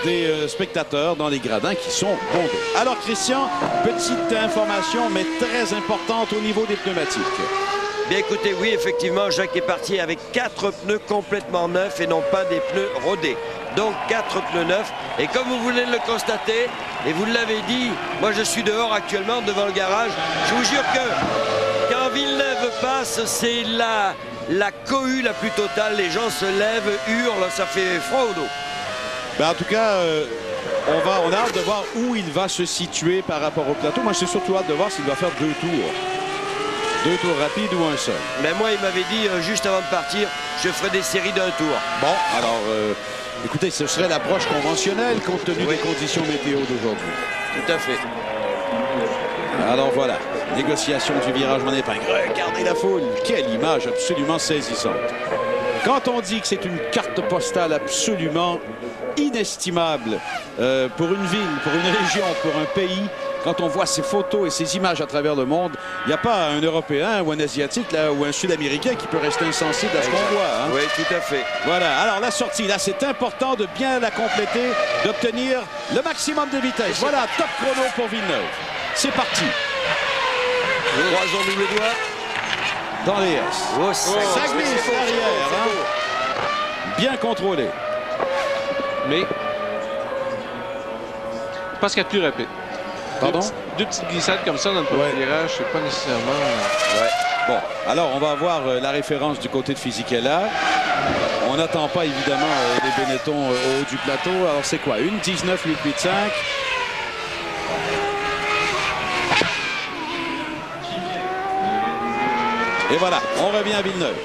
des spectateurs dans les gradins qui sont bondés. Alors Christian, petite information mais très importante au niveau des pneumatiques. Bien écoutez, oui, effectivement, Jacques est parti avec 4 pneus complètement neufs et non pas des pneus rodés. Donc 4 pneus neufs. Et comme vous voulez le constater, et vous l'avez dit, moi je suis dehors actuellement devant le garage. Je vous jure que quand Villeneuve passe, c'est la cohue la plus totale. Les gens se lèvent, hurlent, ça fait froid au dos. En tout cas, on a hâte de voir où il va se situer par rapport au plateau. Moi, j'ai surtout hâte de voir s'il va faire 2 tours. 2 tours rapides ou un seul. Mais moi, il m'avait dit, juste avant de partir, je ferai des séries d'1 tour. Bon, alors, écoutez, ce serait l'approche conventionnelle compte tenu des conditions météo d'aujourd'hui. Tout à fait. Alors voilà, négociation du virage en épingle. Regardez la foule, quelle image absolument saisissante. Quand on dit que c'est une carte postale absolument inestimable pour une ville, pour une région, pour un pays, quand on voit ces photos et ces images à travers le monde, il n'y a pas un Européen ou un Asiatique là, ou un Sud-Américain qui peut rester insensible à ce qu'on voit. Hein. Oui, tout à fait. Voilà, alors la sortie, là, c'est important de bien la compléter, d'obtenir le maximum de vitesse. Voilà, top chrono pour Villeneuve. C'est parti. Croisons double doigt. Dans les S. Oh, ça glisse derrière. Hein. Bien contrôlé. Mais je pense qu'il y a plus rapide. Pardon? Deux petites glissades comme ça dans le premier virage, c'est pas nécessairement... Bon, alors on va voir la référence du côté de Fisichella. On n'attend pas évidemment les Benetton au haut du plateau. Alors c'est quoi? Une 19,885. Et voilà, on revient à Villeneuve.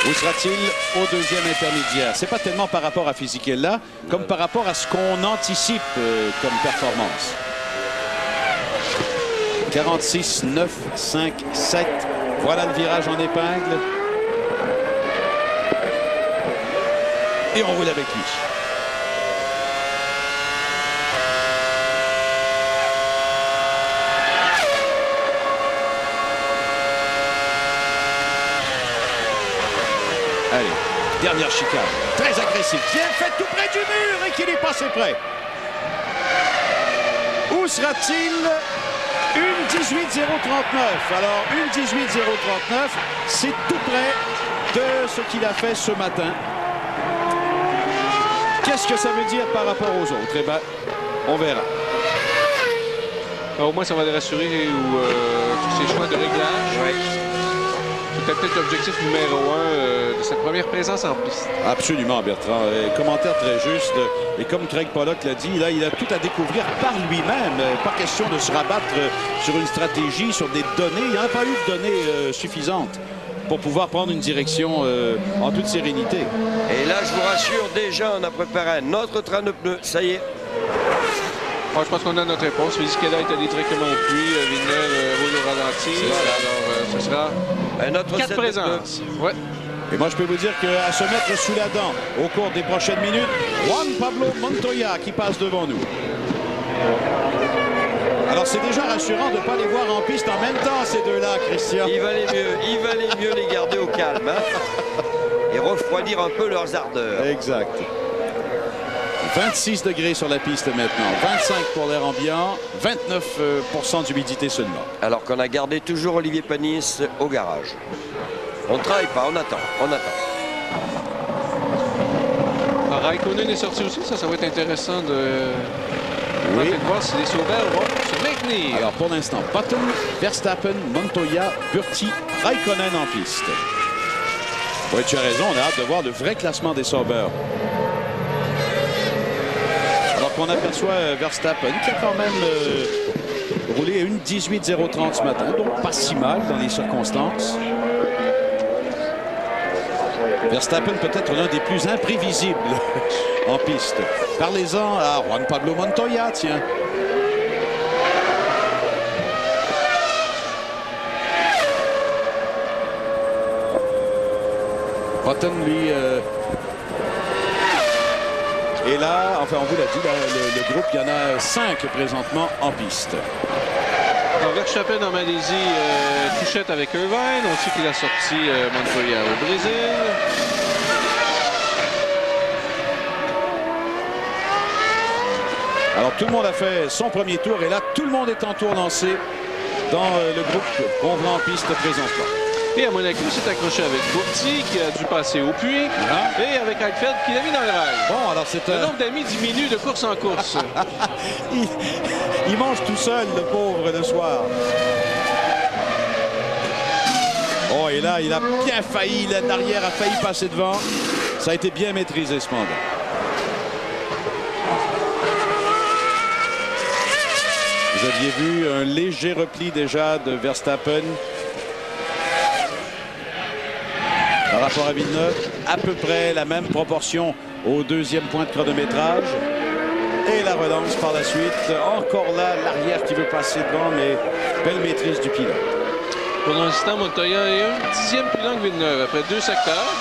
Où sera-t-il au deuxième intermédiaire? C'est pas tellement par rapport à Fisichella, comme par rapport à ce qu'on anticipe comme performance. 46, 9, 5, 7. Voilà le virage en épingle. Et on roule avec lui. Allez, dernière chicane. Très agressif. Bien fait tout près du mur et qu'il est passé près. Où sera-t-il? Une 18,039. Alors, une 18,039, c'est tout près de ce qu'il a fait ce matin. Qu'est-ce que ça veut dire par rapport aux autres? Eh bien, on verra. Au moins, ça va les rassurer tous ces choix de réglage. Ouais. C'était peut-être l'objectif numéro 1 de cette première présence en piste. Absolument, Bertrand. Commentaire très juste. Et comme Craig Pollock l'a dit, là, il a tout à découvrir par lui-même. Pas question de se rabattre sur une stratégie, sur des données. Il n'y a pas eu de données suffisantes pour pouvoir prendre une direction en toute sérénité. Et là, je vous rassure, déjà, on a préparé un autre train de pneus. Ça y est. Bon, je pense qu'on a notre réponse. Fisichella est allé directement au puits. Villeneuve roule au ralenti. Alors, ce sera un autre 4 présences. Ouais. Et moi, je peux vous dire qu'à se mettre sous la dent au cours des prochaines minutes, Juan Pablo Montoya qui passe devant nous. Alors, c'est déjà rassurant de ne pas les voir en piste en même temps, ces deux-là, Christian. Il valait mieux les garder au calme. Hein, et refroidir un peu leurs ardeurs. Exact. 26 degrés sur la piste maintenant, 25 pour l'air ambiant, 29% d'humidité seulement. Alors qu'on a gardé toujours Olivier Panis au garage. On ne travaille pas, on attend, on attend. Alors, Raikkonen est sorti aussi, ça va être intéressant de voir si les sauveurs vont se maintenir. Alors pour l'instant, Button, Verstappen, Montoya, Burti, Raikkonen en piste. Oui, tu as raison, on a hâte de voir le vrai classement des sauveurs. On aperçoit Verstappen qui a quand même roulé à une 18,030 ce matin, donc pas si mal dans les circonstances. Verstappen peut-être l'un des plus imprévisibles en piste. Parlez-en à Juan Pablo Montoya, tiens. Button, lui... Et là, enfin, on vous l'a dit, là, le groupe, il y en a 5 présentement en piste. Alors, Verstappen en Malaisie, touchette avec Irvine. On sait qu'il a sorti Montoya au Brésil. Alors, tout le monde a fait son premier tour. Et là, tout le monde est en tour lancé dans le groupe qu'on voit en piste présentement. Et à Monaco, s'est accroché avec Burti qui a dû passer au puits. Et avec Heidfeld qui l'a mis dans le rail. Bon, alors c'est le nombre d'amis diminue de course en course. il mange tout seul, le pauvre, le soir. Oh, et là, il a bien failli. L'arrière a failli passer devant. Ça a été bien maîtrisé, cependant. Vous aviez vu un léger repli déjà de Verstappen. Par rapport à Villeneuve, à peu près la même proportion au deuxième point de chronométrage. Et la relance par la suite. Encore là, l'arrière qui veut passer devant, mais belle maîtrise du pilote. Pour l'instant, Montoya est un dixième plus lent que Villeneuve, après 2 secteurs.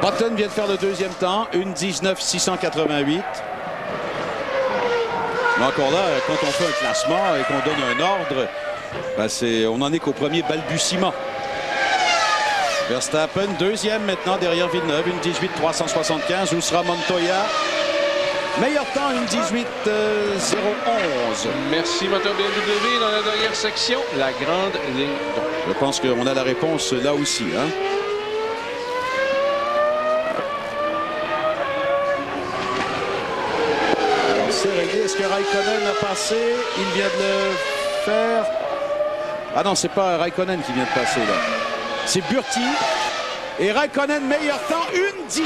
Button vient de faire le deuxième temps, une 19,688. Mais encore là, quand on fait un classement et qu'on donne un ordre, ben on n'en est qu'au premier balbutiement. Verstappen, deuxième maintenant derrière Villeneuve, une 18-375. Où sera Montoya? Meilleur temps, une 18-011. Merci, moteur BMW. Dans la dernière section, la grande ligne droite. Je pense qu'on a la réponse là aussi. Hein? Alors, c'est réglé. Est-ce que Raikkonen a passé? Il vient de le faire. Ah non, c'est pas Raikkonen qui vient de passer là. C'est Burti. Et Raikkonen, meilleur temps, une 17-469.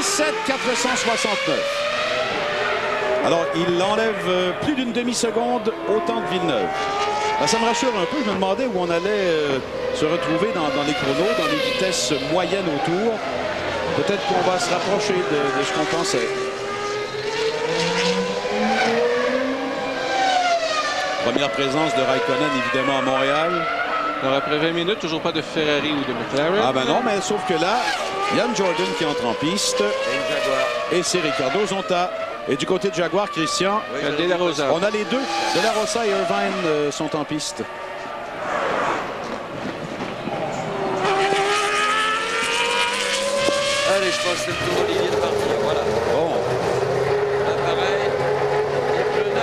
Alors, il enlève plus d'une demi-seconde au temps de Villeneuve. Ben, ça me rassure un peu. Je me demandais où on allait se retrouver dans les chronos, dans les vitesses moyennes autour. Peut-être qu'on va se rapprocher de ce qu'on pensait. Première présence de Raikkonen, évidemment, à Montréal. Alors, après 20 minutes, toujours pas de Ferrari ou de McLaren. Ah ben non, mais sauf que là, Yann Jordan qui entre en piste. Et c'est Ricardo Zonta. Et du côté de Jaguar, Christian, De La Rosa. On a les deux. De La Rosa et Irvine sont en piste. Allez, je pense que c'est le tour d'Olivier de partir. Voilà. Bon. Pareil. Et le 9.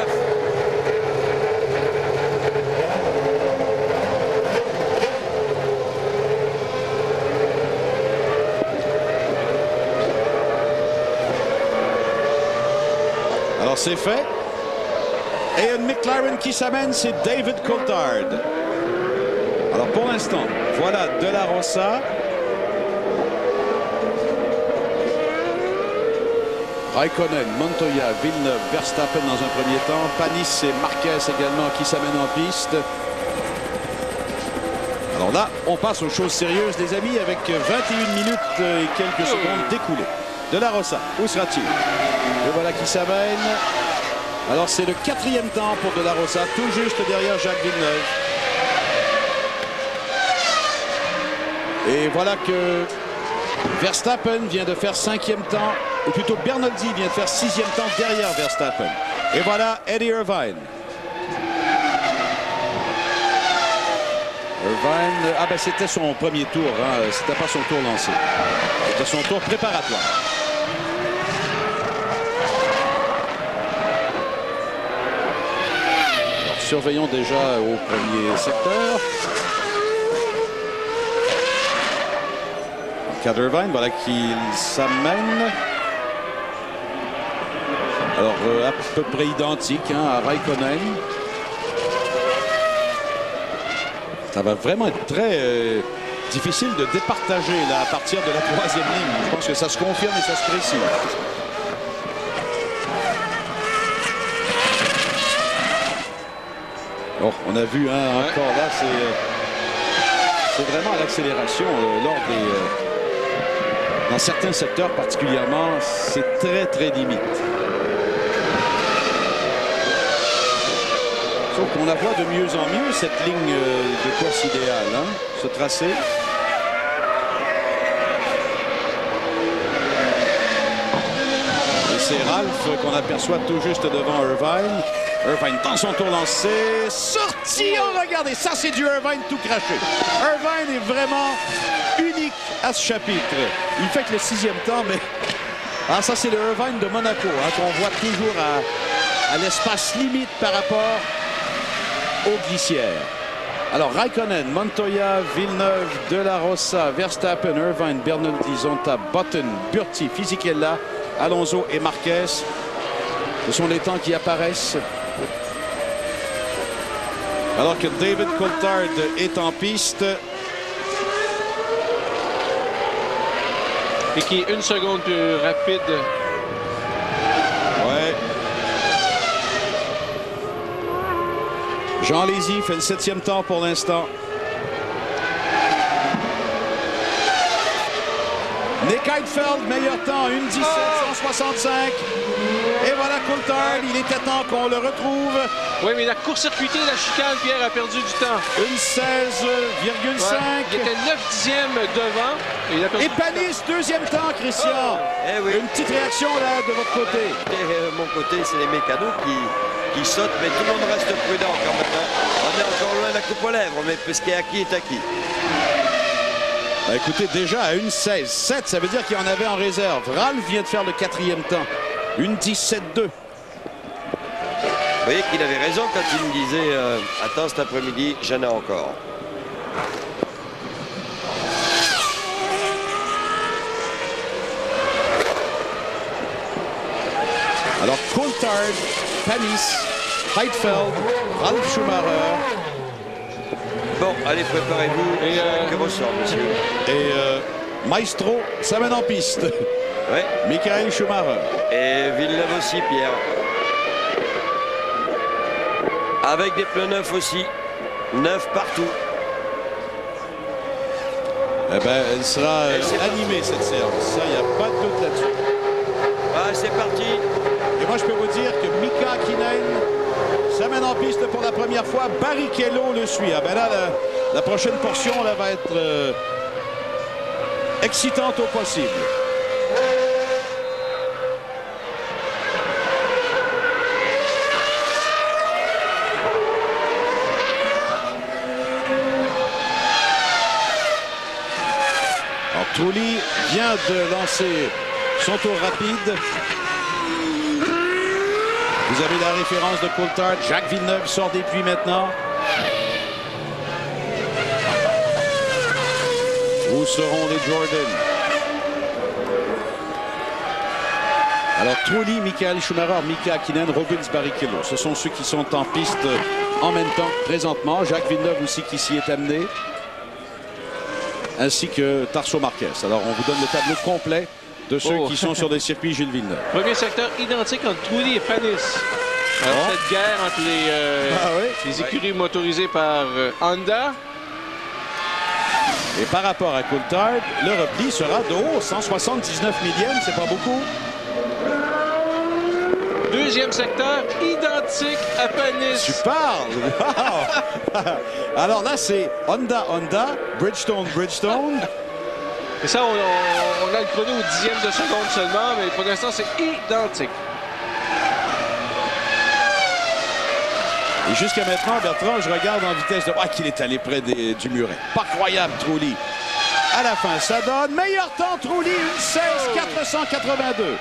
Alors c'est fait. Et un McLaren qui s'amène, c'est David Coulthard. Alors pour l'instant, voilà De La Rosa. Raikkonen, Montoya, Villeneuve, Verstappen dans un premier temps. Panis et Marquez également qui s'amènent en piste. Alors là, on passe aux choses sérieuses, les amis, avec 21 minutes et quelques secondes découlées. De La Rosa, où sera-t-il? Et voilà qui s'amène. Alors c'est le 4e temps pour De La Rosa, tout juste derrière Jacques Villeneuve. Et voilà que Verstappen vient de faire 5e temps, ou plutôt Bernoldi vient de faire 6e temps derrière Verstappen. Et voilà Eddie Irvine. Irvine, ah ben c'était son premier tour, hein. C'était pas son tour lancé. C'était son tour préparatoire. Alors, surveillons déjà au premier secteur. Irvine, voilà qu'il s'amène. Alors à peu près identique à Raikkonen. Ça va vraiment être très difficile de départager là, à partir de la 3e ligne. Je pense que ça se confirme et ça se précise. Oh, on a vu encore là, c'est vraiment l'accélération lors des... dans certains secteurs particulièrement, c'est très limite. Sauf qu'on la voit de mieux en mieux, cette ligne de course idéale, hein, ce tracé. Et c'est Ralph qu'on aperçoit tout juste devant Irvine. Irvine dans son tour lancé, sorti, oh regardez, ça c'est du Irvine tout craché. Irvine est vraiment unique à ce chapitre. Il fait que le 6e temps, mais... Ah, ça c'est le Irvine de Monaco, hein, qu'on voit toujours à l'espace limite par rapport aux glissières. Alors Raikkonen, Montoya, Villeneuve, De La Rosa, Verstappen, Irvine, Bernoldi, Zonta, Button, Burti, Fisichella, Alonso et Marquez. Ce sont les temps qui apparaissent. Alors que David Coulthard est en piste. Et qui est 1 seconde plus rapide. Ouais. Jean Lézy fait le 7e temps pour l'instant. Nick Heidfeld, meilleur temps, 1:17.165. Et voilà Coulthard, il était temps qu'on le retrouve. Oui, mais il a court-circuité la chicane, Pierre a perdu du temps. 1:16,5. Ouais, il était 9/10 devant. Et, il a perdu Panis, 2e temps, Christian. Eh oui. Une petite réaction là de votre côté. Mon côté, c'est les mécanos qui saute, mais tout le monde reste prudent quand même. On est encore loin de la coupe aux lèvres, mais ce qui est acquis est acquis. Bah, écoutez, déjà à 1,16,7, ça veut dire qu'il y en avait en réserve. Ralph vient de faire le 4e temps. 1,17,2. Vous voyez qu'il avait raison quand il me disait attends, cet après-midi, j'en ai encore. Alors Coulthard, Panis, Heidfeld, Ralf Schumacher. Bon, allez, préparez-vous. Et que ressort, monsieur. Et Maestro, ça mène en piste. Ouais. Michael Schumacher. Et Villeneuve aussi, Pierre. Avec des pneus neufs aussi. Neufs partout. Eh ben, elle sera animée, cette séance. Ça, il n'y a pas de doute là-dessus. Ah, c'est parti. Et moi, je peux vous dire que Mika Hakkinen s'amène en piste pour la première fois. Barrichello le suit. Ah ben là, la prochaine portion là, va être excitante au possible. Alors, Trulli vient de lancer son tour rapide. Vous avez la référence de Coulthard. Jacques Villeneuve sort des puits maintenant. Où seront les Jordan? Alors Trulli, Michael Schumacher, Mika Hakkinen, Rubens Barrichello. Ce sont ceux qui sont en piste en même temps présentement. Jacques Villeneuve aussi qui s'y est amené. Ainsi que Tarso Marquez. Alors on vous donne le tableau complet de ceux qui sont sur des circuits Gilles Villeneuve. Premier secteur identique entre Trulli et Panis. Cette guerre entre les écuries motorisées par Honda. Et par rapport à Coulthard, le repli sera de 179 millièmes, c'est pas beaucoup. Deuxième secteur, identique à Panis. Tu parles! Wow. Alors là, c'est Honda, Bridgestone. Et ça, on a le chrono au 10e de seconde seulement, mais pour l'instant, c'est identique. Et jusqu'à maintenant, Bertrand, je regarde en vitesse de... Ah, qu'il est allé près du muret. Pas croyable, Trulli. À la fin, ça donne meilleur temps, Trulli, 1,16,482.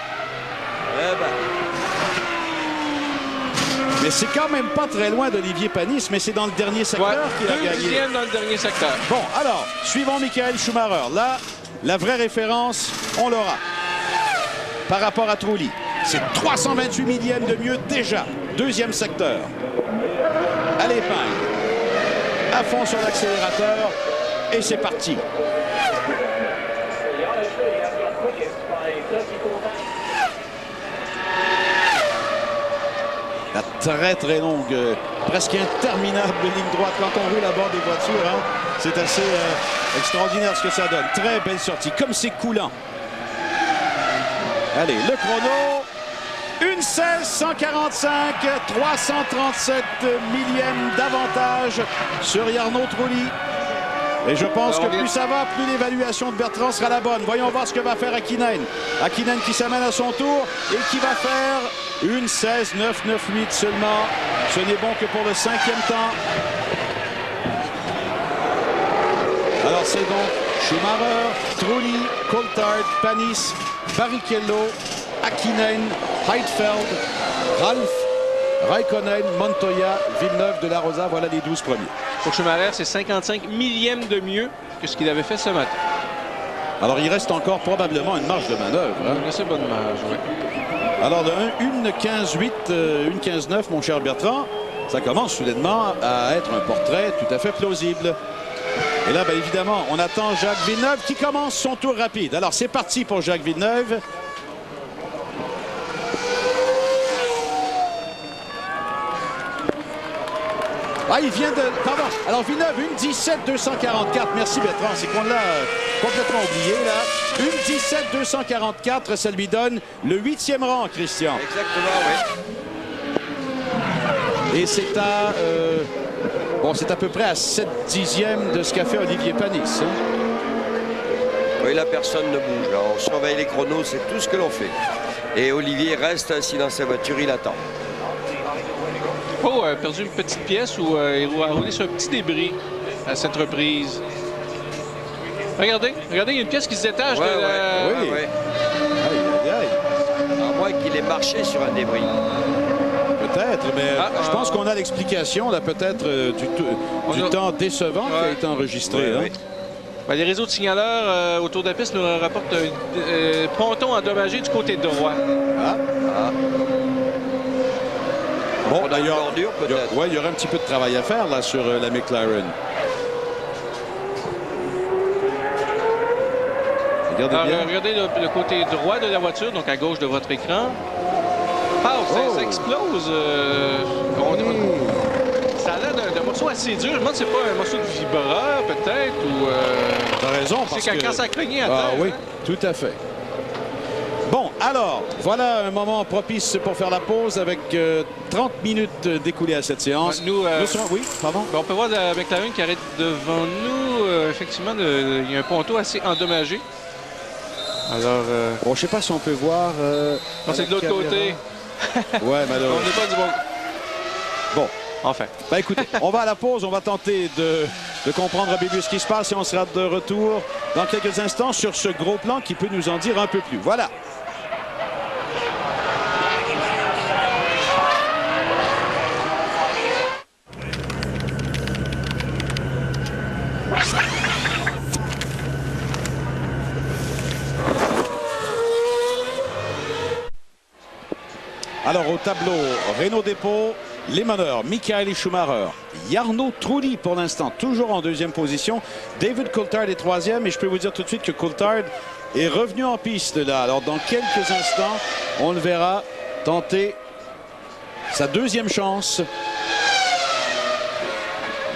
Mais c'est quand même pas très loin d'Olivier Panis, mais c'est dans le dernier secteur qu'il a gagné. 2e dans le dernier secteur. Bon, alors, suivons Michael Schumacher. Là, la vraie référence, on l'aura. Par rapport à Trulli, c'est 328 millièmes de mieux déjà. Deuxième secteur. À l'épingle. À fond sur l'accélérateur. Et c'est parti. La très très longue, presque interminable ligne droite quand on roule à bord des voitures. Hein, c'est assez extraordinaire ce que ça donne. Très belle sortie, comme c'est coulant. Allez, le chrono. 1,16,145, 337 millièmes d'avantage sur Jarno Trulli. Et je pense que plus ça va, plus l'évaluation de Bertrand sera la bonne. Voyons voir ce que va faire Hakkinen. Hakkinen qui s'amène à son tour et qui va faire 1,16,998 seulement. Ce n'est bon que pour le 5e temps. Alors c'est donc Schumacher, Trulli, Coulthard, Panis, Barrichello, Hakkinen, Heidfeld, Ralf, Raikkonen, Montoya, Villeneuve, de la Rosa. Voilà les 12 premiers. Pour Schumacher, c'est 55 millièmes de mieux que ce qu'il avait fait ce matin. Alors il reste encore probablement une marge de manœuvre. Hein? Une assez bonne marge, oui. Alors de 1,15,8, 1,15,9, mon cher Bertrand, ça commence soudainement à être un portrait tout à fait plausible. Et là, bien évidemment, on attend Jacques Villeneuve qui commence son tour rapide. Alors c'est parti pour Jacques Villeneuve. Ah, il vient de... Pardon. Alors, Villeneuve, 1,17,244. Merci, Bertrand. C'est qu'on l'a complètement oublié, là. 1,17,244, ça lui donne le 8e rang, Christian. Exactement, oui. Et c'est à... Bon, c'est à peu près à 7 dixièmes de ce qu'a fait Olivier Panis. Hein? Oui, là, personne ne bouge. Là. On surveille les chronos, c'est tout ce que l'on fait. Et Olivier reste assis dans sa voiture, il attend. Pau a perdu une petite pièce où il a roulé sur un petit débris à cette reprise. Regardez, il y a une pièce qui se détache de la... Oui. À moins qu'il ait marché sur un débris. Peut-être, mais je pense qu'on a l'explication, là, peut-être du temps décevant qui a été enregistré. Oui. Ben, les réseaux de signaleurs autour de la piste nous rapportent un ponton endommagé du côté droit. Bon, d'ailleurs, il y aurait un petit peu de travail à faire là sur la McLaren. Regardez le côté droit de la voiture, donc à gauche de votre écran. Ça explose. Ça a l'air d'un morceau assez dur. Je me demande si c'est pas un morceau de vibreur, peut-être, ou... T'as raison, parce que... quand ça a cogné à terre. Oui, tout à fait. Bon, alors, voilà un moment propice pour faire la pause avec 30 minutes découlées à cette séance. Oui, pardon? On peut voir la McLaren qui arrête devant nous. Effectivement, il y a un ponton assez endommagé. Alors... Bon, je sais pas si on peut voir... non, c'est de l'autre côté. Ouais, malheureusement. On n'est pas du bon... Bon. Enfin. Ben écoutez, on va à la pause, on va tenter de comprendre un peu plus ce qui se passe et on sera de retour dans quelques instants sur ce gros plan qui peut nous en dire un peu plus. Voilà. Alors au tableau, Renault Dépôt, les meneurs, Michael Schumacher, Jarno Trulli pour l'instant, toujours en deuxième position. David Coulthard est troisième et je peux vous dire tout de suite que Coulthard est revenu en piste là. Alors dans quelques instants, on le verra tenter sa deuxième chance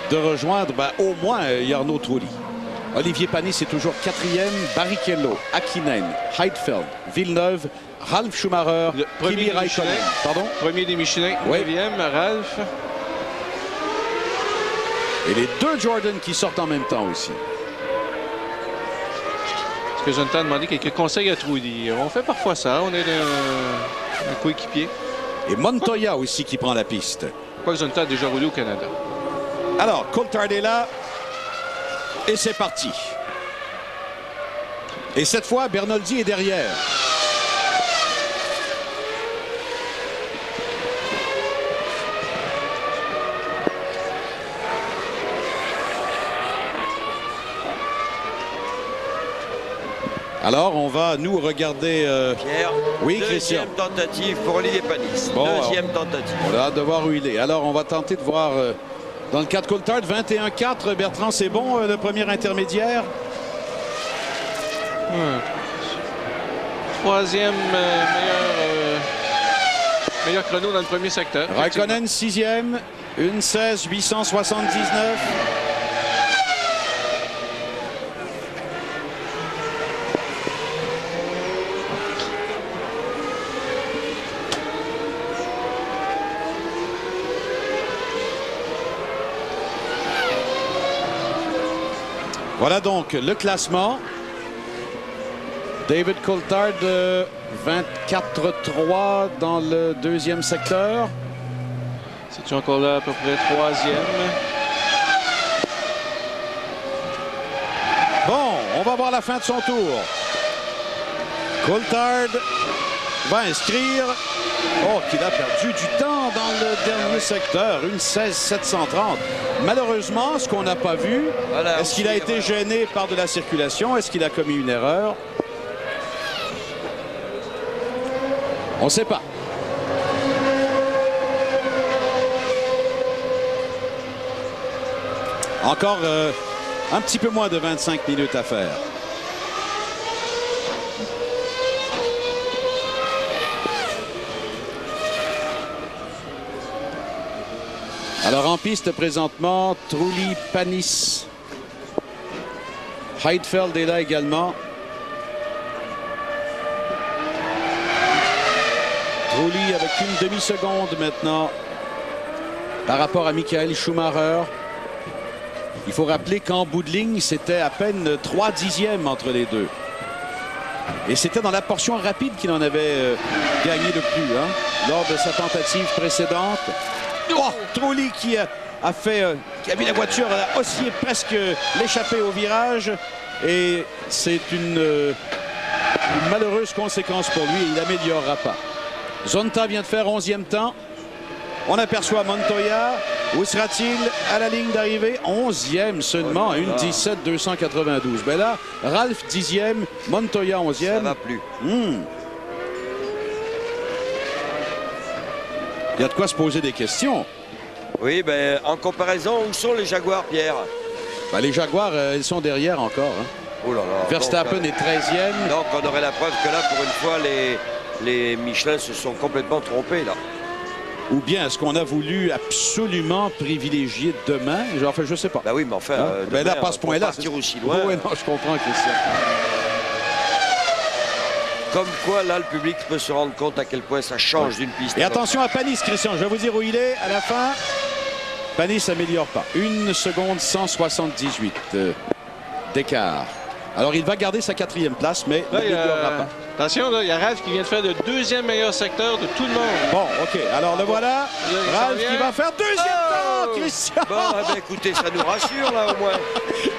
de rejoindre au moins Jarno Trulli. Olivier Panis est toujours quatrième, Barrichello, Hakkinen, Heidfeld, Villeneuve, Ralf Schumacher, Kimi Raikkonen. Pardon? Premier des Michelin, 9e, Ralf. Et les deux Jordan qui sortent en même temps aussi. Est-ce que Jonathan a demandé quelques conseils à Trulli? On fait parfois ça, on est un coéquipier. Et Montoya aussi qui prend la piste. Pourquoi Jonathan a déjà roulé au Canada? Alors, Coulthard est là. Et c'est parti. Et cette fois, Bernoldi est derrière. Alors, on va nous regarder... Pierre, oui, Christian. Deuxième tentative pour Olivier Panis. Bon, deuxième tentative. On a hâte de voir où il est. Alors, on va tenter de voir... dans le cas de Coulthard, 21-4. Bertrand, c'est bon, le premier intermédiaire? Troisième meilleur chrono dans le premier secteur. Raikkonen, sixième. 1:16.879. Voilà donc le classement. David Coulthard, 24-3 dans le deuxième secteur. C'est-tu encore là à peu près troisième? Bon, on va voir la fin de son tour. Coulthard va inscrire. Oh, qu'il a perdu du temps dans le dernier secteur. 1:16.730. Malheureusement, ce qu'on n'a pas vu, voilà, est-ce qu'il a été gêné par de la circulation? Est-ce qu'il a commis une erreur? On ne sait pas. Encore un petit peu moins de 25 minutes à faire. Alors en piste présentement, Trulli, Panis. Heidfeld est là également. Trulli avec une demi-seconde maintenant par rapport à Michael Schumacher. Il faut rappeler qu'en bout de ligne, c'était à peine 3 dixièmes entre les deux. Et c'était dans la portion rapide qu'il en avait gagné le plus, lors de sa tentative précédente. Oh, Trulli qui a vu la voiture osciller presque l'échappée au virage. Et c'est une malheureuse conséquence pour lui. Il n'améliorera pas. Zonta vient de faire 11e temps. On aperçoit Montoya. Où sera-t-il à la ligne d'arrivée? 11e seulement, une 17-292. Ben là, Ralph 10e, Montoya 11e. Ça va plus. Il y a de quoi se poser des questions. Oui, ben, en comparaison, où sont les Jaguars, Pierre? Ben, les Jaguars, ils sont derrière encore. Hein. Oh là là. Verstappen est 13e. Donc, on aurait la preuve que là, pour une fois, les Michelin se sont complètement trompés, là. Ou bien est-ce qu'on a voulu absolument privilégier demain? Enfin, je sais pas. Ben oui, mais enfin, ben là, pas à ce point-là. Partir aussi loin. Oui, non, je comprends, Christian. Comme quoi, là, le public peut se rendre compte à quel point ça change d'une piste. Et attention à Panis, Christian. Je vais vous dire où il est à la fin. Panis s'améliore pas. 1 seconde 178 d'écart. Alors, il va garder sa 4e place, mais il n'améliorera pas. Attention, là, il y a Ralph qui vient de faire le 2e meilleur secteur de tout le monde. Bon, OK. Alors, le voilà. Ralph qui va faire 2e temps, Christian. Bon, ben, écoutez, ça nous rassure, là, au moins.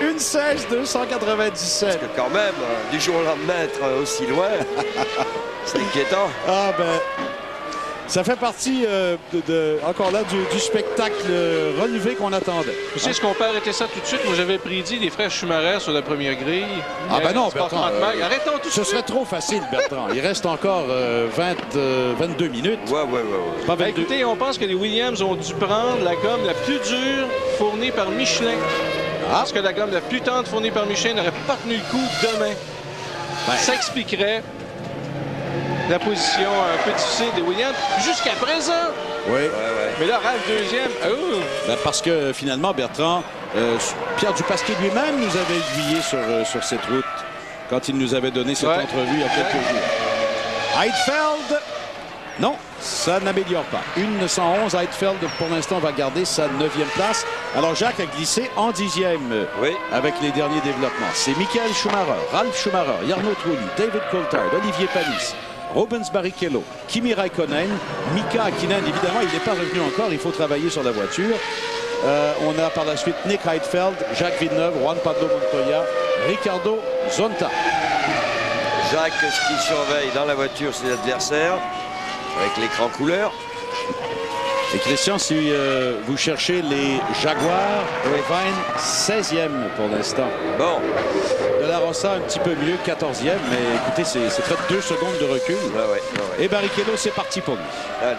Une 16-297. Parce que quand même, du jour au lendemain, être aussi loin, c'est inquiétant. Ah, ben... Ça fait partie, encore là, du spectacle relevé qu'on attendait. Vous savez ce qu'on peut arrêter ça tout de suite? Moi, j'avais prédit les frères Schumacher sur la première grille. Ah ben non, Bertrand. Arrêtons tout de suite. Ce serait trop facile, Bertrand. Il reste encore 22 minutes. Ouais. Pas 22. Écoutez, on pense que les Williams ont dû prendre la gomme la plus dure fournie par Michelin. Parce que la gomme la plus tendre fournie par Michelin n'aurait pas tenu le coup demain. Ça expliquerait la position un peu difficile des Williams jusqu'à présent. Oui. Mais là, Ralph 2e. Oh. Ben parce que finalement, Bertrand, Pierre Dupasquier lui-même nous avait aiguillé sur cette route quand il nous avait donné cette entrevue il y a quelques jours. Heidfeld, non, ça n'améliore pas. 1-111, Heidfeld pour l'instant va garder sa 9e place. Alors Jacques a glissé en 10e avec les derniers développements. C'est Michael Schumacher, Ralf Schumacher, Jarno Trulli, David Coulthard, Olivier Panis, Rubens Barrichello, Kimi Raikkonen, Mika Hakkinen, évidemment, il n'est pas revenu encore, il faut travailler sur la voiture. On a par la suite Nick Heidfeld, Jacques Villeneuve, Juan Pablo Montoya, Ricardo Zonta. Jacques, ce qui surveille dans la voiture, ses adversaires, avec l'écran couleur. Et Christian, si vous cherchez les Jaguars, Irvine 16e pour l'instant. Bon. De la Rossa un petit peu mieux, 14e, mais écoutez, c'est près de 2 secondes de recul. Et Barrichello, c'est parti pour lui. Allez.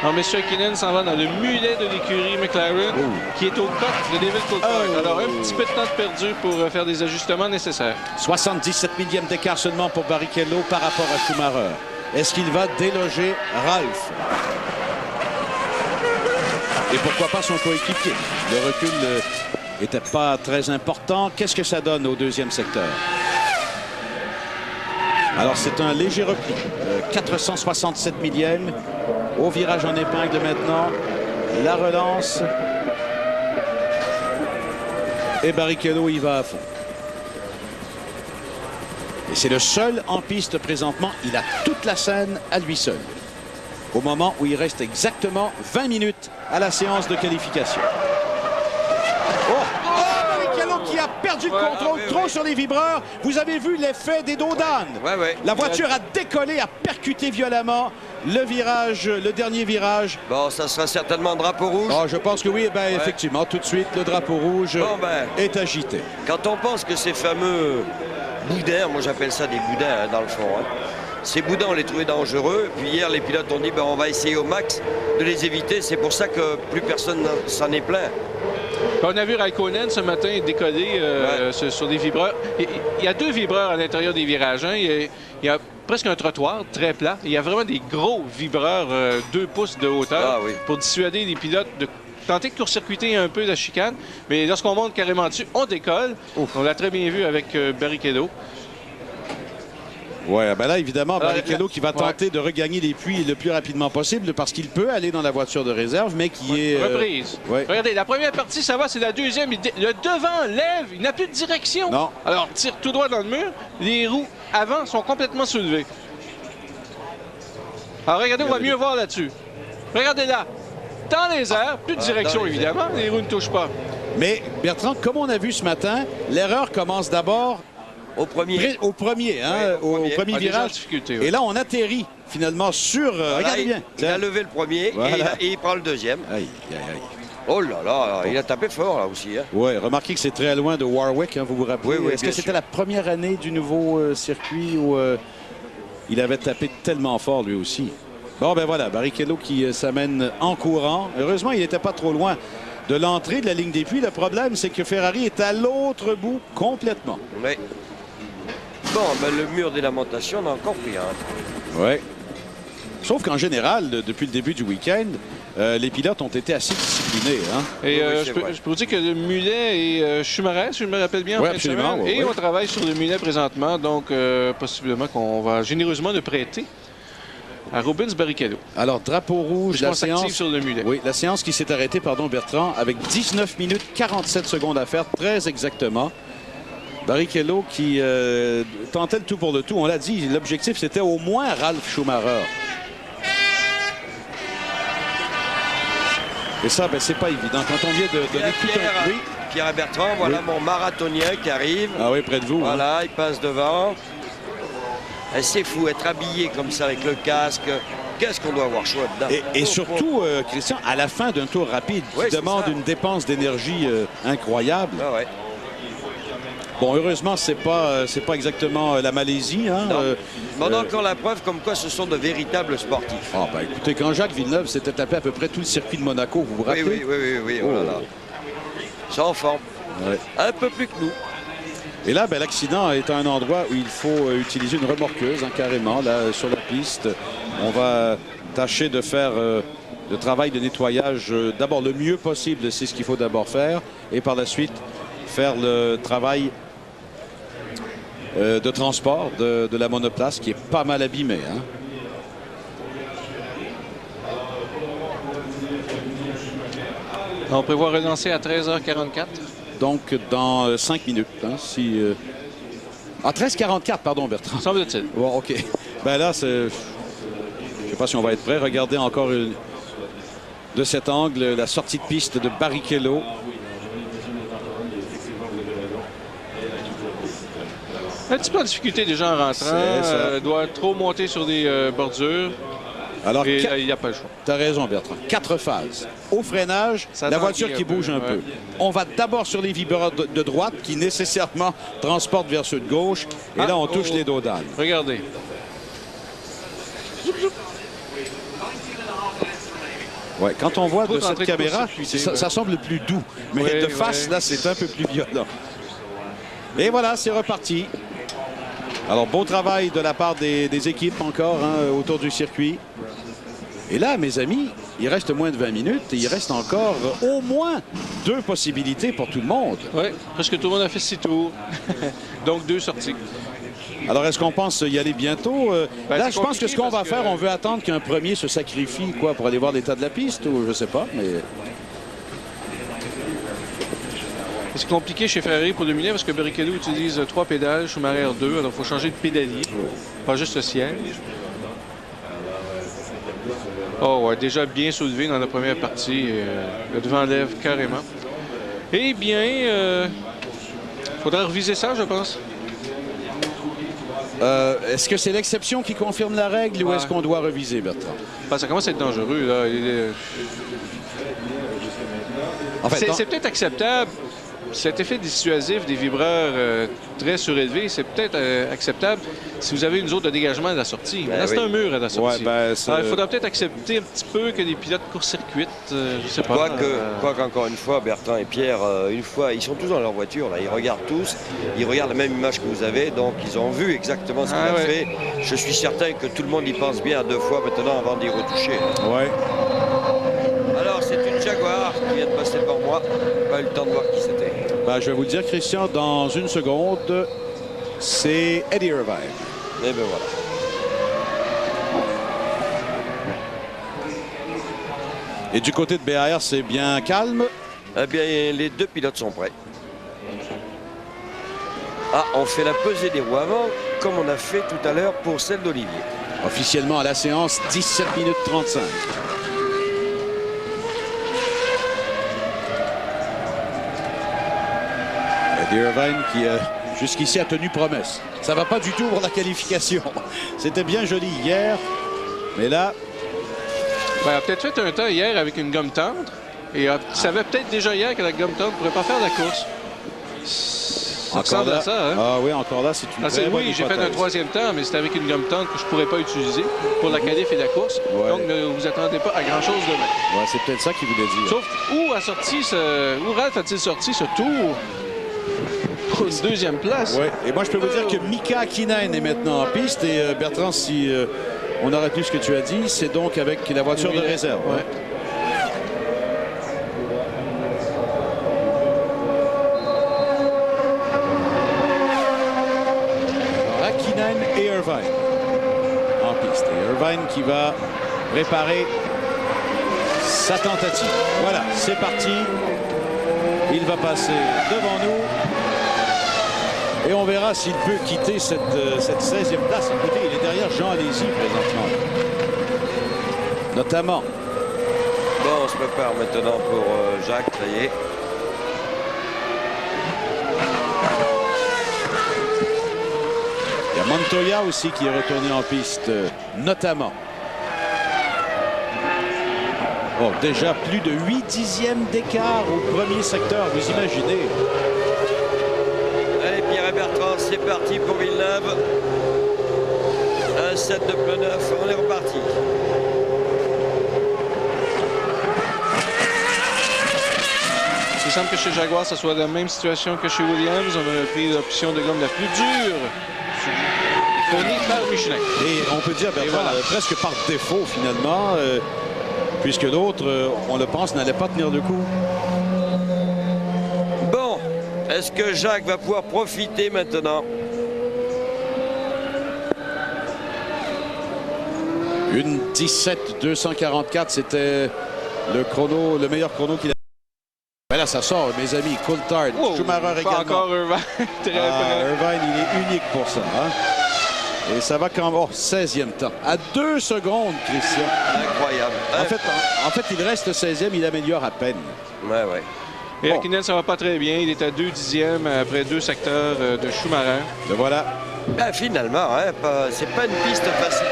Alors, M. Hakkinen s'en va dans le mulet de l'écurie McLaren, qui est au coq de David Coulthard. Alors, un petit peu de temps perdu pour faire des ajustements nécessaires. 77 millième d'écart seulement pour Barrichello par rapport à Schumacher. Est-ce qu'il va déloger Ralph? Et pourquoi pas son coéquipier? Le recul n'était pas très important. Qu'est-ce que ça donne au 2e secteur? Alors, c'est un léger repli. 467 millième. Au virage en épingle maintenant. La relance. Et Barrichello y va à fond. Et c'est le seul en piste présentement. Il a toute la scène à lui seul. Au moment où il reste exactement 20 minutes à la séance de qualification. Barrichello qui a perdu le contrôle trop sur les vibreurs. Vous avez vu l'effet des dos d'âne. La voiture a décollé, a percuté violemment le virage, le dernier virage. Bon, ça sera certainement drapeau rouge. Oh, je pense que oui. Ben, effectivement, tout de suite, le drapeau rouge est agité. Quand on pense que ces fameux boudins, moi j'appelle ça des boudins dans le fond. Ces boudins, on les trouvait dangereux. Puis hier, les pilotes ont dit on va essayer au max de les éviter. C'est pour ça que plus personne s'en est plaint. On a vu Raikkonen ce matin décoller sur des vibreurs. Il y a 2 vibreurs à l'intérieur des virages. Il y a presque un trottoir très plat. Il y a vraiment des gros vibreurs 2 pouces de hauteur pour dissuader les pilotes de tenter de court-circuiter un peu la chicane. Mais lorsqu'on monte carrément dessus, on décolle. On l'a très bien vu avec Barrichello. Oui, ben là, évidemment, Barrichello qui va tenter de regagner les puits le plus rapidement possible parce qu'il peut aller dans la voiture de réserve, mais qui est... Reprise. Regardez, la première partie, ça va, c'est la deuxième. Le devant lève, il n'a plus de direction. Non. Alors, tire tout droit dans le mur. Les roues avant sont complètement soulevées. Alors, regardez, on va mieux voir là-dessus. Regardez là. Dans les airs, plus de direction, évidemment. Les roues ne touchent pas. Mais, Bertrand, comme on a vu ce matin, l'erreur commence d'abord au premier, au premier virage. Et là, on atterrit finalement sur... Voilà, regardez bien. Il a levé le premier et il prend le deuxième. Aïe, aïe, aïe. Oh là là, il a tapé fort là aussi. Hein. Oui, remarquez que c'est très loin de Warwick, hein, vous vous rappelez. Oui, est-ce que c'était la première année du nouveau circuit où il avait tapé tellement fort lui aussi? Bon, ben voilà, Barrichello qui s'amène en courant. Heureusement, il n'était pas trop loin de l'entrée de la ligne des puits. Le problème, c'est que Ferrari est à l'autre bout complètement. Oui. Bon, ben, le mur des lamentations, on a encore pris un. Oui. Sauf qu'en général, depuis le début du week-end, les pilotes ont été assez disciplinés. Hein? Et je peux vous dire que le mulet et Schumacher, si je me rappelle bien, en fin de semaine, et on travaille sur le mulet présentement, donc possiblement qu'on va généreusement le prêter à Rubens Barrichello. Alors, drapeau rouge, la séance sur le mulet. Oui, la séance qui s'est arrêtée, pardon, Bertrand, avec 19 minutes 47 secondes à faire, très exactement. Barrichello qui tentait le tout pour le tout. On l'a dit, l'objectif, c'était au moins Ralf Schumacher. Et ça, ben, c'est pas évident. Quand on vient de donner tout un... Oui. Pierre et Bertrand, voilà mon marathonien qui arrive. Ah oui, près de vous. Voilà, hein. Il passe devant. C'est fou, être habillé comme ça avec le casque. Qu'est-ce qu'on doit avoir chaud dedans? Et surtout, Christian, à la fin d'un tour rapide qui demande une dépense d'énergie incroyable. Ah ouais. Bon, heureusement, c'est pas exactement la Malaisie. Hein, mais on a encore la preuve comme quoi ce sont de véritables sportifs. Ah, ben, écoutez, quand Jacques Villeneuve s'était tapé à peu près tout le circuit de Monaco, vous vous rappelez? Oui. Oh là là. Ils sont en forme. Ouais. Un peu plus que nous. Et là, ben, l'accident est à un endroit où il faut utiliser une remorqueuse, hein, carrément, là, sur la piste. On va tâcher de faire le travail de nettoyage d'abord le mieux possible, c'est ce qu'il faut d'abord faire. Et par la suite, faire le travail de transport de la monoplace qui est pas mal abîmée. Hein. On prévoit relancer à 13h44. Donc, dans 5 minutes. Hein, à 13h44, pardon, Bertrand. Semble-t-il. Bon, OK. Ben là, je ne sais pas si on va être prêt. Regardez encore de cet angle la sortie de piste de Barrichello. Un petit peu de difficulté déjà en rentrant. Doit trop monter sur des bordures. Alors, il n'y a pas le choix. Tu as raison, Bertrand. 4 phases. Au freinage, la voiture qui bouge un peu. On va d'abord sur les vibreurs de droite qui nécessairement transportent vers ceux de gauche. Et là, on touche les dos d'âne. Regardez. Ouais, quand on voit de cette caméra, ça semble plus doux. Mais de face, là, c'est un peu plus violent. Et voilà, c'est reparti. Alors, beau travail de la part des équipes encore hein, autour du circuit. Et là, mes amis, il reste moins de 20 minutes et il reste encore au moins 2 possibilités pour tout le monde. Oui, presque tout le monde a fait 6 tours. Donc, 2 sorties. Alors, est-ce qu'on pense y aller bientôt? Là, je pense que ce qu'on va faire, on veut attendre qu'un premier se sacrifie quoi, pour aller voir l'état de la piste ou je sais pas, mais... C'est compliqué chez Ferrari pour le mulet parce que Barrichello utilise 3 pédales, Schumacher 2, alors il faut changer de pédalier, pas juste le siège. Oh, ouais, déjà bien soulevé dans la première partie, le devant lève carrément. Eh bien, il faudra reviser ça, je pense. Est-ce que c'est l'exception qui confirme la règle ou est-ce qu'on doit reviser, Bertrand? Ben, ça commence à être dangereux, là. En fait, c'est peut-être acceptable. Cet effet dissuasif des vibreurs très surélevés, c'est peut-être acceptable si vous avez une zone de dégagement à la sortie. Là, c'est un mur à la sortie. Ouais, il faudra peut-être accepter un petit peu que les pilotes court-circuitent. Je sais pas. Quoiqu'encore une fois, Bertrand et Pierre, une fois, ils sont tous dans leur voiture. Là, ils regardent tous. Ils regardent la même image que vous avez. Donc, ils ont vu exactement ce qu'il a fait. Je suis certain que tout le monde y pense bien à 2 fois maintenant avant d'y retoucher. Ouais. Alors, c'est une Jaguar qui vient de passer devant moi. Pas eu le temps de voir qui c'était. Ben, je vais vous le dire, Christian, dans une seconde, c'est Eddie Irvine. Et bien voilà. Et du côté de BAR, c'est bien calme? Eh bien, les 2 pilotes sont prêts. Ah, on fait la pesée des roues avant, comme on a fait tout à l'heure pour celle d'Olivier. Officiellement à la séance, 17 minutes 35. Eddie Irvine qui jusqu'ici a tenu promesse. Ça va pas du tout pour la qualification. C'était bien joli hier, mais là... Ben, il a peut-être fait un temps hier avec une gomme tendre. Et il savait peut-être déjà hier que la gomme tendre ne pourrait pas faire la course. Ça ressemble à ça, hein? Ah oui, encore là, c'est une très bonne Oui, j'ai fait hypothèse. un troisième temps, mais c'était avec une gomme tendre que je ne pourrais pas utiliser pour la qualif et la course. Ouais. Donc, ne vous attendez pas à grand-chose demain. Ouais, c'est peut-être ça qu'il voulait dire. Sauf où Ralph a-t-il sorti ce tour pour une deuxième place? Oui, et moi je peux vous dire que Mika Hakkinen est maintenant en piste. Et Bertrand, si on aurait pu ce que tu as dit, c'est donc avec la voiture de réserve. Ouais. Et Irvine en piste. Et Irvine qui va préparer sa tentative. Voilà, c'est parti. Il va passer devant nous. Et on verra s'il peut quitter cette 16e place. Écoutez, il est derrière Jean Alesi présentement. Notamment. Bon, on se prépare maintenant pour Jacques, ça y est. Il y a Montoya aussi qui est retourné en piste, notamment. Oh, déjà plus de 8 dixièmes d'écart au premier secteur, vous imaginez. Allez, Pierre et Bertrand, c'est parti pour Villeneuve. Un set de pneus neuf, on est reparti. Il semble que chez Jaguar, ça soit la même situation que chez Williams. On a pris l'option de gomme la plus dure. Fourni par Michelin. Et on peut dire, Bertrand, voilà, presque par défaut finalement, puisque d'autres, on le pense, n'allaient pas tenir le coup. Bon, est-ce que Jacques va pouvoir profiter maintenant? Une 17-244, c'était le chrono, le meilleur chrono qu'il a. Ben là, ça sort, mes amis. Coulthard, Schumacher également. Encore Irvine. Irvine, il est unique pour ça. Hein? Et ça va quand même. Oh, 16e temps. À 2 secondes, Christian. Incroyable. En fait, il reste 16e, il améliore à peine. Ouais, ouais. Et Hakkinen, ça va pas très bien. Il est à 2 dixièmes après 2 secteurs de Schumacher. Le voilà. Ben, finalement, hein, c'est pas une piste facile.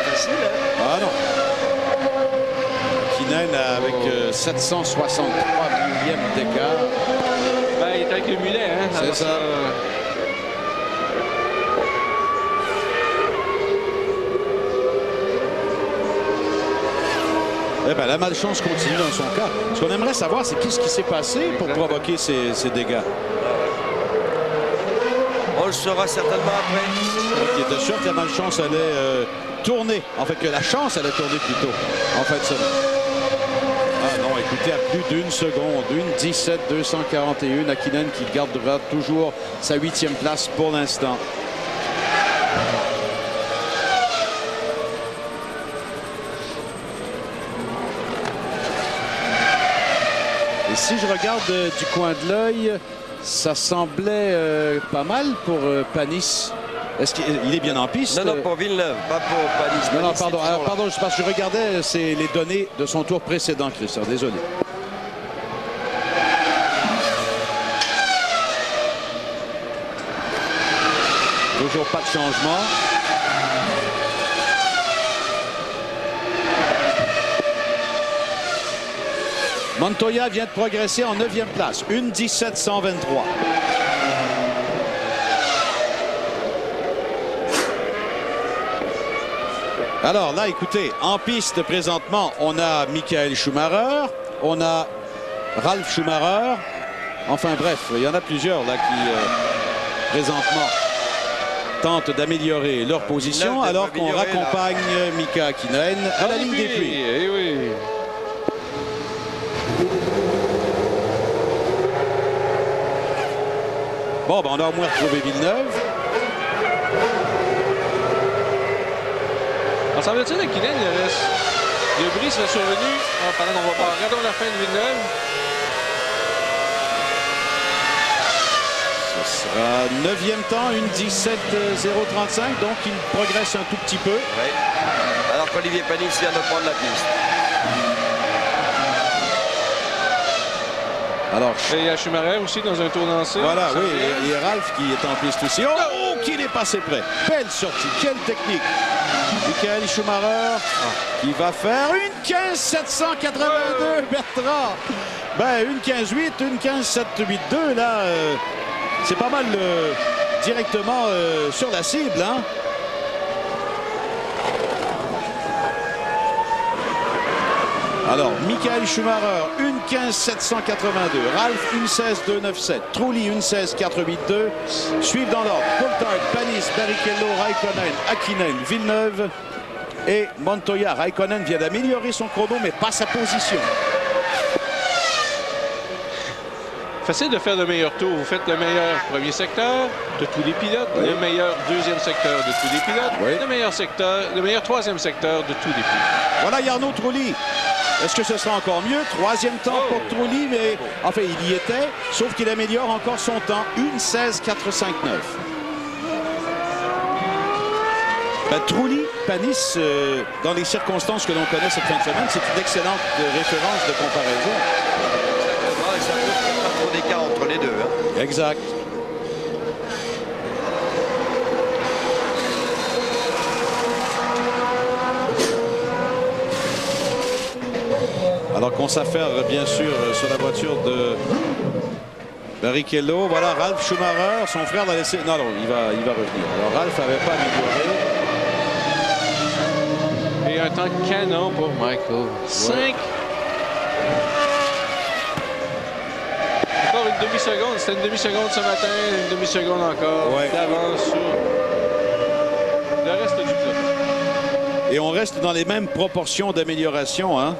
Hein. Ah non. Hakkinen avec 763 millième d'écart. Ben, il est avec le mulet, hein? C'est ça. Eh ben, la malchance continue dans son cas. Ce qu'on aimerait savoir, c'est qu'est-ce qui s'est passé pour provoquer ces dégâts. On le saura certainement après. Il était sûr que la malchance allait tourner. En fait, que la chance allait tourner plus tôt. En fin de semaine. Ah non, écoutez, à plus d'une seconde. Une 17-241. Hakkinen qui gardera toujours sa 8e place pour l'instant. Et si je regarde du coin de l'œil, ça semblait pas mal pour Panis. Est-ce qu'il est bien en piste? Non, non, pour Villeneuve, pas pour Panis. Non, non, pardon, pardon, parce que je regardais les données de son tour précédent, Christian. Désolé. Toujours pas de changement. Montoya vient de progresser en 9e place. Une 17-123. Alors là, écoutez, en piste présentement, on a Michael Schumacher, on a Ralf Schumacher. Enfin bref, il y en a plusieurs là qui présentement tentent d'améliorer leur position alors qu'on raccompagne Mika Hakkinen à la ligne des puits. Eh oui. Bon, ben on a au moins retrouvé Villeneuve. On semble-t-il Hakkinen, le bris serait survenu. Ah, pardon, on va pas. Regardons la fin de Villeneuve. Ce sera 9e temps, une 17-035, donc il progresse un tout petit peu. Ouais. alors qu'Olivier Panis vient de prendre la piste. Alors, et il y a Schumacher aussi dans un tour lancé. Voilà, oui, il y a Ralph qui est en piste aussi. Oh, qu'il est passé près. Belle sortie, quelle technique. Michael Schumacher qui va faire une 15,782, Bertrand. Ben, une 15,8, une 15,782, là, c'est pas mal directement sur la cible, hein. Alors, Michael Schumacher, une 15,782. Ralph, une 16,297. Trulli, une 16,482. Suivent dans l'ordre Coulthard, Panis, Barrichello, Raikkonen, Hakkinen, Villeneuve et Montoya. Raikkonen vient d'améliorer son chrono, mais pas sa position. Facile de faire le meilleur tour. Vous faites le meilleur premier secteur de tous les pilotes, le meilleur deuxième secteur de tous les pilotes, le meilleur troisième secteur de tous les pilotes. Voilà Jarno Trulli. Est-ce que ce sera encore mieux? Troisième temps pour Trulli, mais enfin il y était, sauf qu'il améliore encore son temps. Une 16,459. Ben, Trulli, Panis, dans les circonstances que l'on connaît cette fin de semaine, c'est une excellente référence de comparaison. Ça ne fait pas trop d'écart entre les deux. Hein. Exact. Alors qu'on s'affaire bien sûr sur la voiture de Barrichello. Voilà Ralf Schumacher, son frère l'a laissé. Non, il va revenir. Alors Ralf n'avait pas amélioré. Et un temps canon pour Michael. 5. Encore une demi-seconde. C'était une demi-seconde ce matin, une demi-seconde encore d'avance sur le reste du peloton. Et on reste dans les mêmes proportions d'amélioration, hein?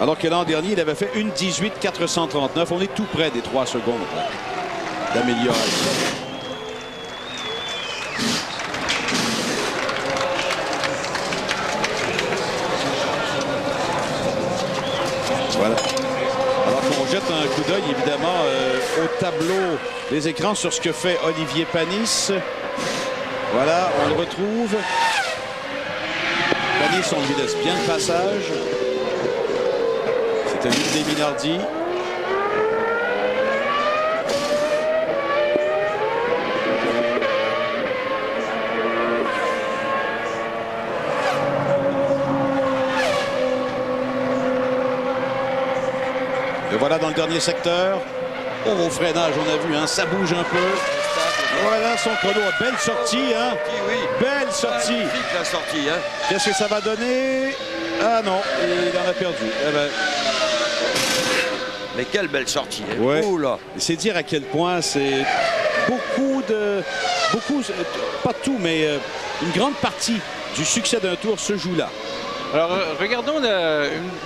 Alors que l'an dernier, il avait fait une 18,439. On est tout près des 3 secondes d'amélioration. Voilà. Alors qu'on jette un coup d'œil, évidemment, au tableau des écrans sur ce que fait Olivier Panis. Voilà, on le retrouve. Panis, on lui laisse bien le passage. C'était l'une des Minardi. Et voilà dans le dernier secteur. Oh, au freinage, on a vu, hein, ça bouge un peu. Voilà son chrono, belle sortie, hein. Belle sortie. La sortie, hein. Qu'est-ce que ça va donner? Ah non, il en a perdu. Eh ben... Mais quelle belle sortie. Hein. Ouais. Oula. C'est dire à quel point c'est beaucoup, pas tout, mais une grande partie du succès d'un tour se joue là. Alors, regardons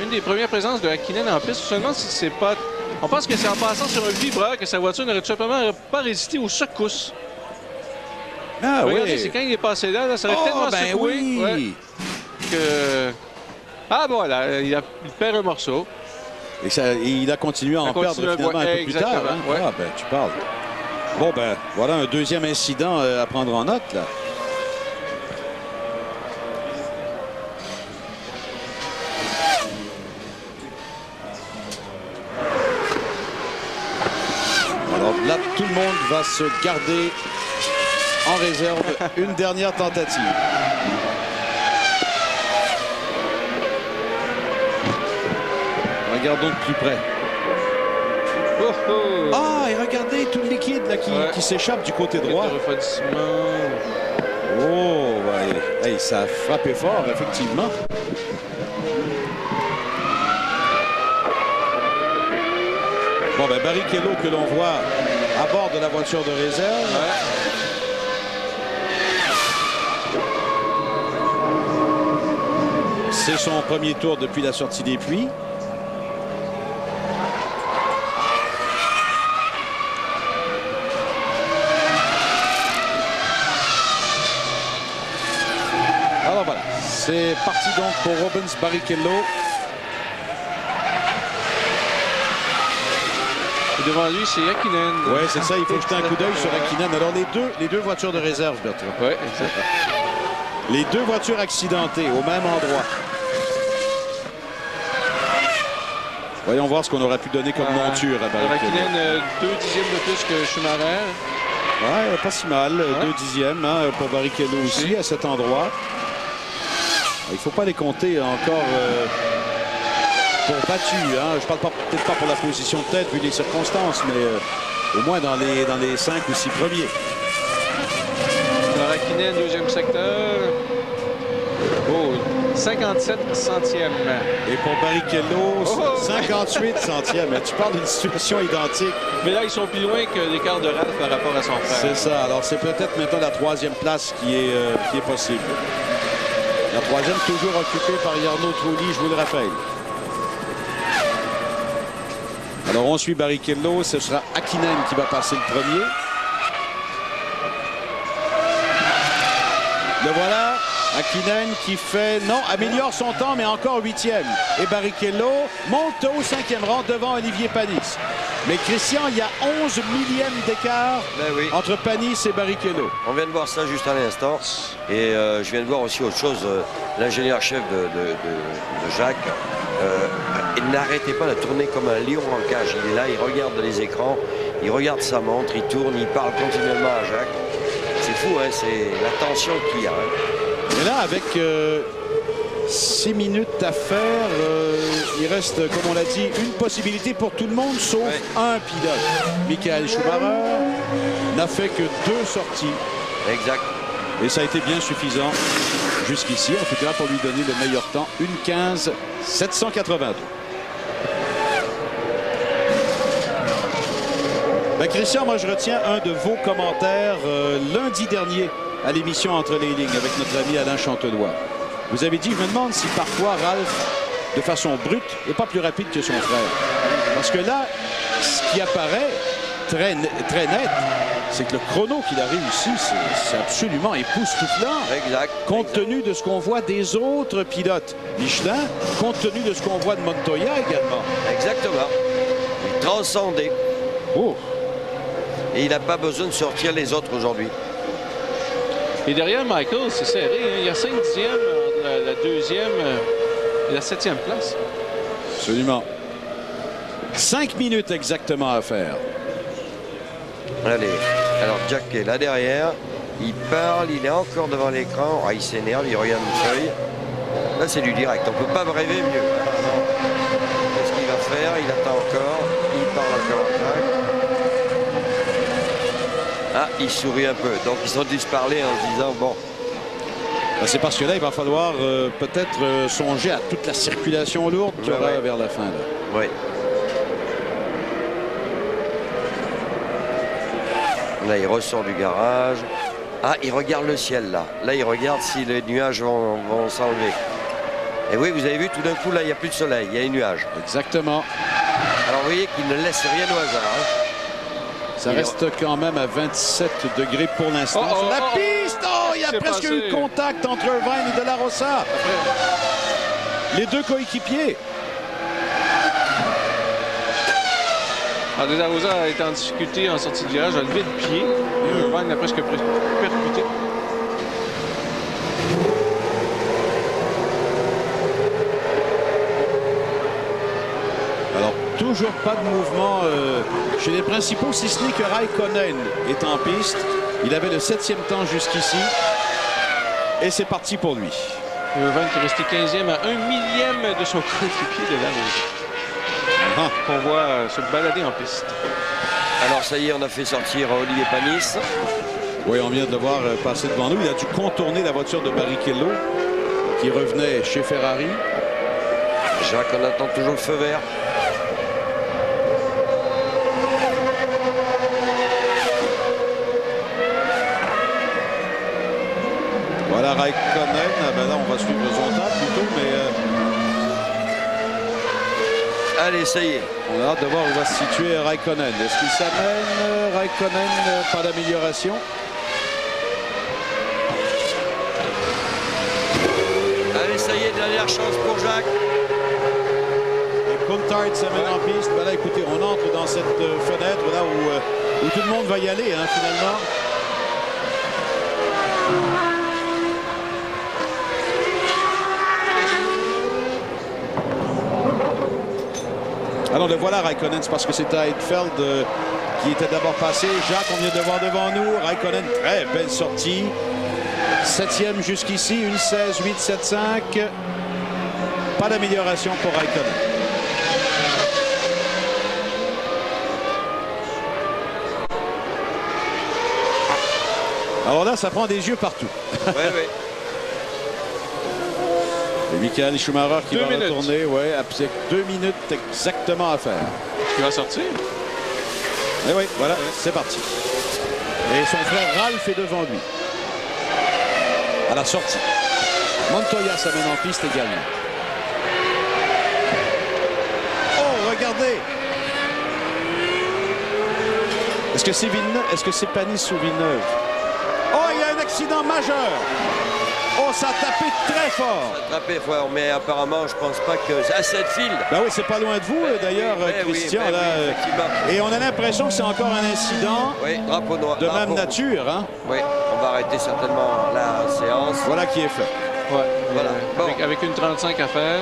une des premières présences de Hakkinen en piste. Seulement si c'est pas... On pense que c'est en passant sur un vibreur que sa voiture n'aurait tout simplement pas résisté aux secousses. Ah regardez, oui. C'est quand il est passé là, ça aurait tellement secoué. Oui. Ouais, que... Ah bon, voilà, il perd un morceau. Et il a continué à en perdre finalement un peu plus tard. Hein? Ouais. Ah ben, tu parles. Bon ben, voilà un deuxième incident à prendre en note là. Alors là, tout le monde va se garder en réserve une dernière tentative. Regardons de plus près. Oh, oh. Ah, et regardez tout le liquide là, qui s'échappe du côté droit. Oh, ouais. Hey, ça a frappé fort, effectivement. Bon, ben Barrichello que l'on voit à bord de la voiture de réserve. C'est son premier tour depuis la sortie des pluies. Alors voilà, c'est parti donc pour Rubens Barrichello. Et devant lui, c'est Hakkinen. Oui, c'est ça, il faut jeter un coup d'œil sur Hakkinen. Alors les deux voitures de réserve, Bertrand. Oui, exact. Les deux voitures accidentées au même endroit. Voyons voir ce qu'on aurait pu donner comme monture à Barrichello. Raikkonen, 2 dixièmes de plus que Schumacher. Ouais, pas si mal. 2 dixièmes pour Barrichello aussi à cet endroit. Il ne faut pas les compter encore pour battu. Je parle peut-être pas pour la position de tête vu les circonstances, mais au moins dans les 5 ou 6 premiers. Raikkonen, deuxième secteur. Oh, 57 centièmes. Et pour Barrichello, 58 centièmes. Tu parles d'une situation identique. Mais là, ils sont plus loin que l'écart de Ralph par rapport à son frère. C'est ça. Alors, c'est peut-être maintenant la 3e place qui est possible. La 3e toujours occupée par Jarno Trulli, je vous le rappelle. Alors, on suit Barrichello. Ce sera Hakkinen qui va passer le premier. Le voilà. Hakkinen qui améliore son temps, mais encore 8e. Et Barrichello monte au 5e rang devant Olivier Panis. Mais Christian, il y a 11 millièmes d'écart entre Panis et Barrichello. On vient de voir ça juste à l'instant. Et je viens de voir aussi autre chose. L'ingénieur-chef de Jacques, il n'arrêtait pas de tourner comme un lion en cage. Il est là, il regarde les écrans, il regarde sa montre, il tourne, il parle continuellement à Jacques. C'est fou, c'est la tension qu'il y a. Et là, avec 6 minutes à faire, il reste, comme on l'a dit, une possibilité pour tout le monde, sauf un pilote. Michael Schumacher n'a fait que 2 sorties. Exact. Et ça a été bien suffisant jusqu'ici, en tout cas pour lui donner le meilleur temps, 1:15.782. Christian, moi je retiens un de vos commentaires lundi dernier à l'émission Entre les lignes avec notre ami Alain Chantelois. Vous avez dit, je me demande si parfois Ralph, de façon brute, n'est pas plus rapide que son frère. Parce que là, ce qui apparaît très net, c'est que le chrono qu'il a réussi, c'est absolument époustouflant. Exact. Compte tenu de ce qu'on voit des autres pilotes Michelin, compte tenu de ce qu'on voit de Montoya également. Exactement. Il transcendé. Oh. Et il n'a pas besoin de sortir les autres aujourd'hui. Et derrière Michael, c'est serré. Il y a 5 dixièmes entre la 2e et la 7e place. Absolument. 5 minutes exactement à faire. Allez, alors Jack est là derrière. Il parle, il est encore devant l'écran. Il s'énerve, il regarde une feuille. Là, c'est du direct. On ne peut pas rêver mieux. Qu'est-ce qu'il va faire? Il attend encore. Il parle encore à Jack. Il sourit un peu. Donc, ils ont dû se parler en se disant, bon. C'est parce que là, il va falloir peut-être songer à toute la circulation lourde qu'il y aura vers la fin. Oui. Là, il ressort du garage. Il regarde le ciel, là. Là, il regarde si les nuages vont s'enlever. Et oui, vous avez vu, tout d'un coup, là, il n'y a plus de soleil. Il y a les nuages. Exactement. Alors, vous voyez qu'il ne laisse rien au hasard. Ça reste quand même à 27 degrés pour l'instant. Sur la piste, il y a presque eu contact entre Irvine et De La Rosa. Les deux coéquipiers. De La Rosa a été en difficulté en sortie de virage, a levé le pied. Et Irvine a presque percuté. Alors, toujours pas de mouvement chez les principaux, si ce n'est que Raikkonen est en piste. Il avait le 7e temps jusqu'ici. Et c'est parti pour lui. Irvine qui est resté 15e à 1 millième de son coéquipier De La Rosa. Qu'on voit se balader en piste. Alors ça y est, on a fait sortir Olivier Panis. Oui, on vient de le voir passer devant nous. Il a dû contourner la voiture de Barrichello qui revenait chez Ferrari. Jacques, on attend toujours le feu vert. Voilà Raikkonen. Là, on va suivre son temps plutôt, mais... Allez, ça y est. On a hâte de voir où va se situer Raikkonen. Est-ce qu'il s'amène? Raikkonen, pas d'amélioration. Allez, ça y est, dernière chance pour Jacques. Et Coulthard s'amène en piste. Là, écoutez, on entre dans cette fenêtre là où tout le monde va y aller, finalement. le voilà, Raikkonen, c'est parce que c'était Heidfeld qui était d'abord passé. Jacques, on vient de voir devant nous. Raikkonen, très belle sortie. 7e jusqu'ici, 1:16.875. Pas d'amélioration pour Raikkonen. Alors là, ça prend des yeux partout. Oui, oui. Et Michael Schumacher qui va retourner, ouais, avec 2 minutes exactement à faire. Il va sortir. Et oui, voilà, c'est parti. Et son frère Ralph est devant lui. À la sortie. Montoya s'amène en piste également. Oh, regardez! Est-ce que c'est Villeneuve? Est-ce que c'est Panis ou Villeneuve? Oh, il y a un accident majeur! Oh, ça a tapé très fort! Ça a tapé fort, mais apparemment, je pense pas que... À Sedfield. Ben oui, c'est pas loin de vous, d'ailleurs, Christian. Oui, là, oui, et on a l'impression que c'est encore un incident drapeau noir, de même nature. Hein? Oui, on va arrêter certainement la séance. Voilà qui est fait. Ouais, voilà. Bon. Avec une 35 à faire.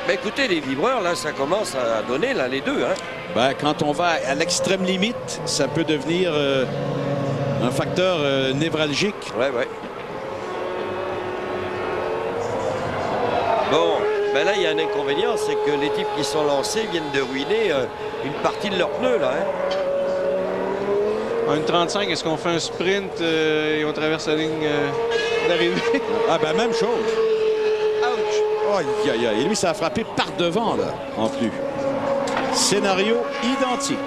Ben écoutez, les vibreurs, là, ça commence à donner, là, les deux. Hein? Ben, quand on va à l'extrême limite, ça peut devenir un facteur névralgique. Oui, oui. Bon, ben là, il y a un inconvénient, c'est que les types qui sont lancés viennent de ruiner une partie de leurs pneus, là. Hein? En une 35, est-ce qu'on fait un sprint et on traverse la ligne d'arrivée? Ah, ben, même chose. Ouch! Oh, aïe, aïe. Et lui, ça a frappé par devant, là, en plus. Scénario identique.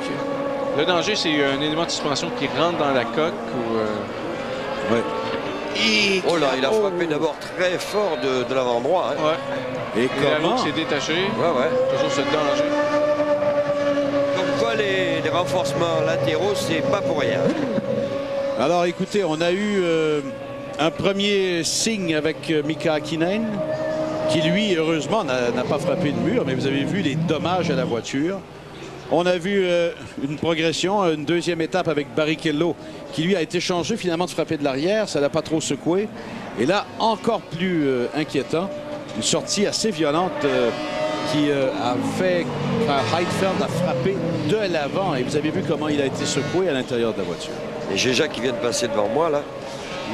Le danger, c'est un élément de suspension qui rentre dans la coque ou... Ouais. Oh là, il a frappé d'abord très fort de l'avant droit. Hein. Ouais. Et comment s'est détaché. Ouais, ouais. Toujours ce danger. Comme quoi, les renforcements latéraux, c'est pas pour rien. Alors, écoutez, on a eu un premier signe avec Mika Hakkinen, qui, lui, heureusement, n'a pas frappé le mur, mais vous avez vu les dommages à la voiture. On a vu une progression, une deuxième étape avec Barrichello, qui lui a été changé finalement de frapper de l'arrière. Ça n'a pas trop secoué. Et là, encore plus inquiétant, une sortie assez violente qui a fait... Heidfeld a frappé de l'avant. Et vous avez vu comment il a été secoué à l'intérieur de la voiture. Et Géja qui vient de passer devant moi, là,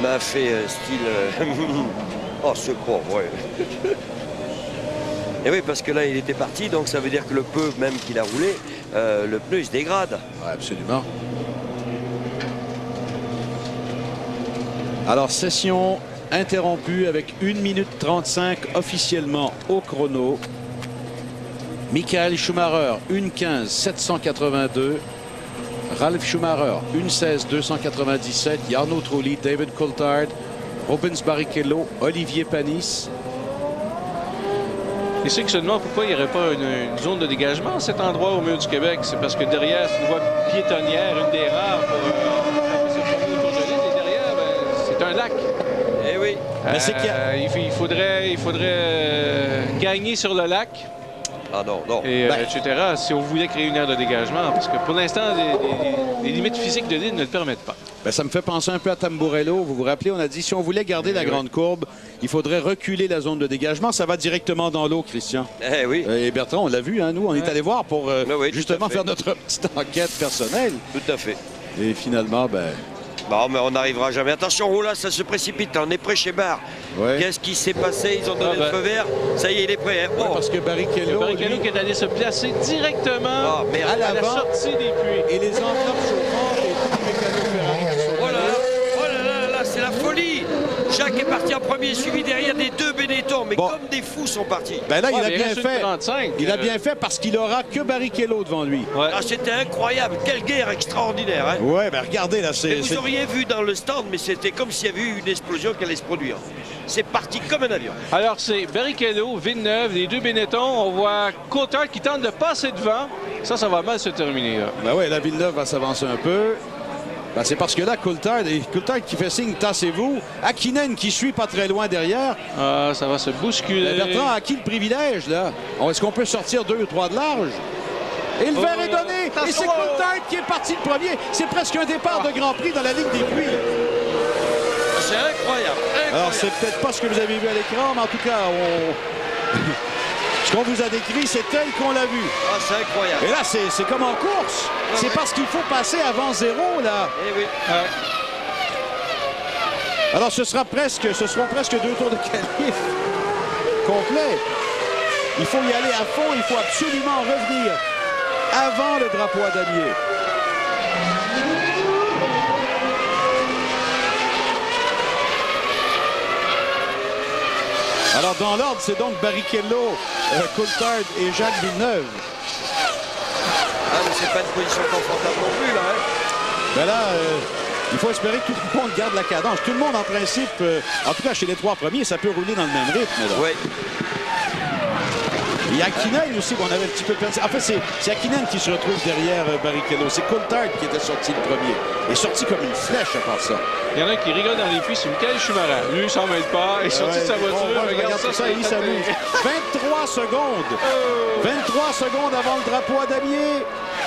m'a fait style... oh, secours, ouais. Et oui, parce que là, il était parti, donc ça veut dire que le peu même qu'il a roulé, le pneu, il se dégrade. Ouais, absolument. Alors, session interrompue avec 1 minute 35 officiellement au chrono. Michael Schumacher, 1:15.782. Ralf Schumacher, 1:16.297. Jarno Trulli, David Coulthard, Rubens Barrichello, Olivier Panis. Et ceux qui se demandent pourquoi il n'y aurait pas une zone de dégagement à cet endroit au mur du Québec, c'est parce que derrière, c'est une voie piétonnière, une des rares pour se promener autour de l'île. Et derrière, c'est un lac. Eh oui. Il faudrait gagner sur le lac. Ah non, non. Et, etc. Si on voulait créer une aire de dégagement, parce que pour l'instant, les limites physiques de l'île ne le permettent pas. Ben, ça me fait penser un peu à Tamburello. Vous vous rappelez, on a dit si on voulait garder la grande courbe, il faudrait reculer la zone de dégagement. Ça va directement dans l'eau, Christian. Eh oui. Et Bertrand, on l'a vu, hein, nous, on est allé voir pour justement faire notre petite enquête personnelle. Tout à fait. Et finalement, ben... Bon, mais on n'arrivera jamais. Attention, oh là, ça se précipite. On est près chez Barre. Ouais. Qu'est-ce qui s'est passé? Ils ont donné le feu vert. Ça y est, il est prêt. Hein. Ouais, parce que Barrichello qui est allé se placer directement à la sortie des puits. Et les enveloppes chauffantes et tous les mécanos Ferrari qui sont oh là là, c'est la folie. Jacques est parti en premier, suivi derrière des deux Benetton. Mais comme des fous sont partis. Ben là, il a bien fait. 35, il a bien fait parce qu'il aura que Barrichello devant lui. Ouais. Ah, c'était incroyable. Quelle guerre extraordinaire. Hein. Ouais, ben regardez là. Vous auriez vu dans le stand, mais c'était comme s'il y avait eu une explosion qui allait se produire. C'est parti comme un avion. Alors, c'est Barrichello, Villeneuve, les deux Benetton. On voit Coulthard qui tente de passer devant. Ça va mal se terminer. Là. Ben ouais, la Villeneuve va s'avancer un peu. Ben, c'est parce que là, Coulthard qui fait signe, tassez-vous. Hakkinen qui suit pas très loin derrière. Ah, ça va se bousculer. Bertrand a qui le privilège, là? Est-ce qu'on peut sortir 2 ou 3 de large? Et le verre est donné. Et c'est Coulthard qui est parti le premier. C'est presque un départ de Grand Prix dans la Ligue des Puits. C'est incroyable. Alors, c'est peut-être pas ce que vous avez vu à l'écran, mais en tout cas, Ce qu'on vous a décrit, c'est tel qu'on l'a vu. Ah, c'est incroyable. Et là, c'est comme en course. C'est parce qu'il faut passer avant 0, là. Eh oui. Alors, ce seront presque 2 tours de qualif complet. Il faut y aller à fond. Il faut absolument revenir avant le drapeau à damier. Alors, dans l'ordre, c'est donc Barrichello, Coulthard et Jacques Villeneuve. Ah, mais c'est pas une position confortable non plus, là. Hein? Ben là, il faut espérer que tout le monde garde la cadence. Tout le monde, en principe, en tout cas chez les 3 premiers, ça peut rouler dans le même rythme. Oui. Il y a Hakkinen aussi qu'on avait un petit peu perdu. En fait, c'est Hakkinen qui se retrouve derrière Barrichello. C'est Coulthard qui était sorti le premier. Il est sorti comme une flèche à part ça. Il y en a un qui rigole dans les puits, c'est Michael Schumacher. Lui, il s'en mêle pas. Il est sorti de sa voiture. Regarde ça, il s'amuse. 23 secondes. 23 secondes avant le drapeau à damier.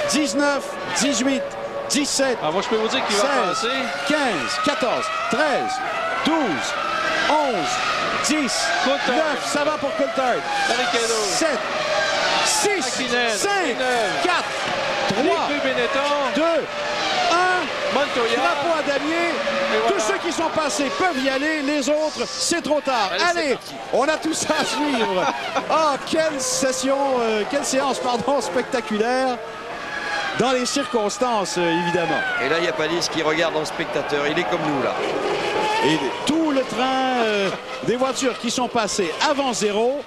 19, 18, 17. Ah, moi, je peux vous dire qu'il va passer. 15, 14, 13, 12, 11, 10, 9, ça va pour Coulthard. 7, 6, Hakkinen, 5, 4, 3, 2, 1. Montoya. Drapeau à damier. Tous ceux qui sont passés peuvent y aller. Les autres, c'est trop tard. Allez, on a tout ça à suivre. Oh, quelle séance spectaculaire. Dans les circonstances, évidemment. Et là, il y a Panis qui regarde en spectateur. Il est comme nous, là. Et tout le train des voitures qui sont passées avant 0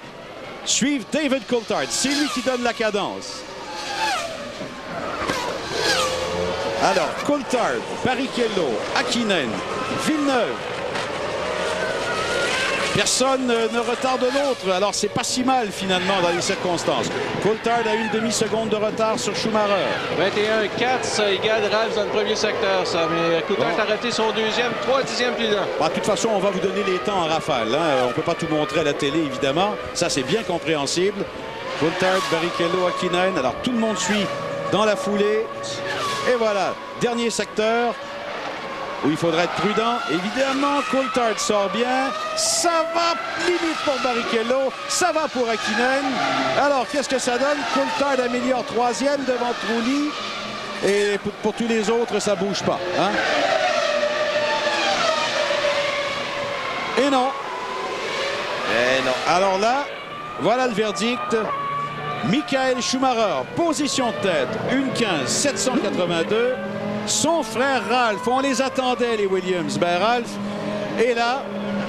suivent David Coulthard. C'est lui qui donne la cadence. Alors, Coulthard, Barrichello, Hakkinen, Villeneuve. Personne ne retarde l'autre. Alors, c'est pas si mal, finalement, dans les circonstances. Coulthard a une demi-seconde de retard sur Schumacher. 21-4, ça égale Ralph dans le premier secteur, ça. Mais Coulthard a raté son 3e pilote. De toute façon, on va vous donner les temps en rafale. Hein. On ne peut pas tout montrer à la télé, évidemment. Ça, c'est bien compréhensible. Coulthard, Barrichello, Hakkinen. Alors, tout le monde suit dans la foulée. Et voilà, dernier secteur où il faudra être prudent. Évidemment, Coulthard sort bien. Ça va limite pour Barrichello. Ça va pour Hakkinen. Alors, qu'est-ce que ça donne? Coulthard améliore 3e devant Trulli. Et pour tous les autres, ça bouge pas. Hein? Et non. Alors là, voilà le verdict. Michael Schumacher, position de tête, 1:15.782. Son frère Ralph, on les attendait, les Williams. Ben Ralph est là.